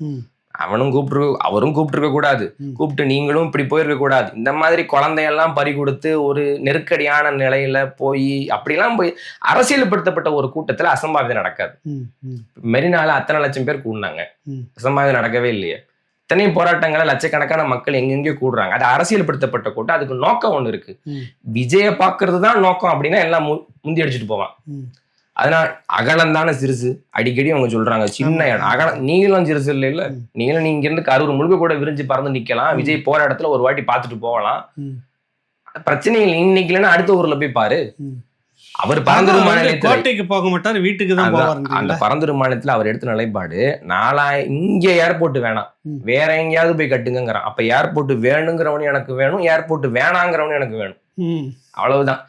அவரும் கூப்பிட்டுருக்க கூடாது, கூப்பிட்டு நீங்களும் இப்படி போயிருக்க கூடாது. இந்த மாதிரி குழந்தையெல்லாம் பறி கொடுத்து ஒரு நெருக்கடியான நிலையில போய் அப்படிலாம் போய் அரசியல்படுத்தப்பட்ட ஒரு கூட்டத்துல அசம்பாவிதம் நடக்காது. மெரினால அத்தனை லட்சம் பேர் கூடினாங்க, அசம்பாவிதம் நடக்கவே இல்லையே. இத்தனையும் போராட்டங்களை லட்சக்கணக்கான மக்கள் எங்கெங்கயோ கூடுறாங்க. அது அரசியல்படுத்தப்பட்ட கூட்டம், அதுக்கு நோக்கம் ஒண்ணு இருக்கு. விஜய பாக்குறது தான் நோக்கம் அப்படின்னா எல்லாம் முந்தி அடிச்சுட்டு போவான். அதனால அகலம் தானே சிறுசு, அடிக்கடி அவங்க சொல்றாங்க சின்ன இடம் அகலம், நீளம் சிறுசு இல்ல, நீளம் நீங்க இருந்து கரூர் முழுக்க கூட விரிஞ்சு பறந்து நிக்கலாம், விஜய் போற இடத்துல ஒரு வாட்டி பார்த்துட்டு போகலாம், பிரச்சனைகள் இன்னைக்கு இல்லைன்னா அடுத்த ஊர்ல போய் பாரு. அவர் பரந்தூர் மாநிலத்தில் கோட்டைக்கு போக மாட்டார், வீட்டுக்கு தான் போவார். அந்த பரந்தூர் மாநிலத்தில் அவர் எடுத்த நிலைப்பாடு இங்க ஏர்போர்ட் வேணாம், வேற எங்கேயாவது போய் கட்டுங்கிறான். அப்ப ஏர்போர்ட் வேணுங்கிறவனு எனக்கு வேணும், ஏர்போர்ட் வேணாங்கிறவனு எனக்கு வேணும், அவ்வளவுதான்.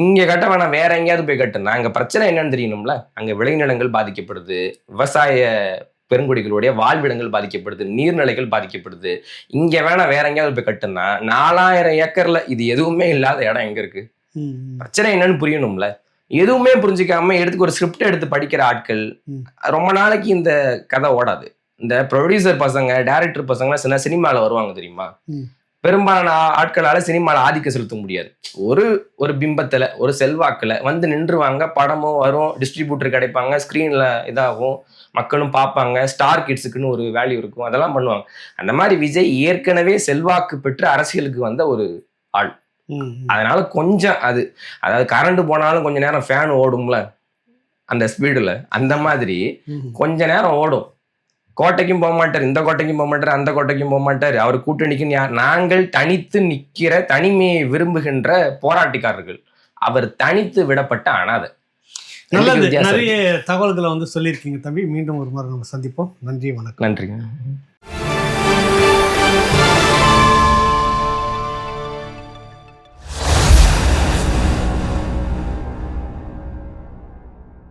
இங்க கட்ட வேணாம், வேற எங்கேயாவது போய் கட்டுனா அங்க பிரச்சனை என்னன்னு தெரியணும்ல. அங்க விளைநிலங்கள் பாதிக்கப்படுது, விவசாய பெருங்குடிகளுடைய வாழ்விடங்கள் பாதிக்கப்படுது, நீர்நிலைகள் பாதிக்கப்படுது. இங்க வேற எங்கேயாவது போய் கட்டுனா 4000 ஏக்கர்ல இது எதுவுமே இல்லாத இடம் எங்க இருக்கு? பிரச்சனை என்னன்னு புரியணும்ல. எதுவுமே புரிஞ்சுக்காம எடுத்துக்கு ஒரு ஸ்கிரிப்ட் எடுத்து படிக்கிற ஆட்கள் ரொம்ப நாளைக்கு இந்த கதை ஓடாது. இந்த ப்ரொடியூசர் பசங்க, டைரக்டர் பசங்க சில சினிமால வருவாங்க தெரியுமா? பெரும்பாலான ஆட்களால சினிமால ஆதிக்கம் செலுத்த முடியாது. ஒரு பிம்பத்துல, ஒரு செல்வாக்குல வந்து நின்றுவாங்க. படமும் வரும், டிஸ்ட்ரிபியூட்டர் கிடைப்பாங்க, ஸ்கிரீன்ல இதாகும், மக்களும் பார்ப்பாங்க, ஸ்டார் கிட்ஸுக்குன்னு ஒரு வேல்யூ இருக்கும், அதெல்லாம் பண்ணுவாங்க. அந்த மாதிரி விஜய் ஏற்கனவே செல்வாக்கு பெற்று அரசியலுக்கு வந்த ஒரு ஆள். அதனால கொஞ்சம் அதாவது கரண்ட் போனாலும் கொஞ்ச நேரம் ஃபேன் ஓடும்ல அந்த ஸ்பீடுல, அந்த மாதிரி கொஞ்ச நேரம் ஓடும். கோட்டைக்கும் போக மாட்டார், இந்த கோட்டைக்கும் போக மாட்டார், அந்த கோட்டைக்கும் போக மாட்டார். அவர் கூட்டணிக்கு நாங்கள் தனித்து நிற்கிற, தனிமையை விரும்புகின்ற போராட்டிக்காரர்கள். அவர் தனித்து விடப்பட்ட அனாதை. நல்லது, நிறைய தகவல்களை வந்து சொல்லியிருக்கீங்க தம்பி. மீண்டும் ஒரு முறை நம்ம சந்திப்போம். நன்றி, வணக்கம். நன்றிங்க.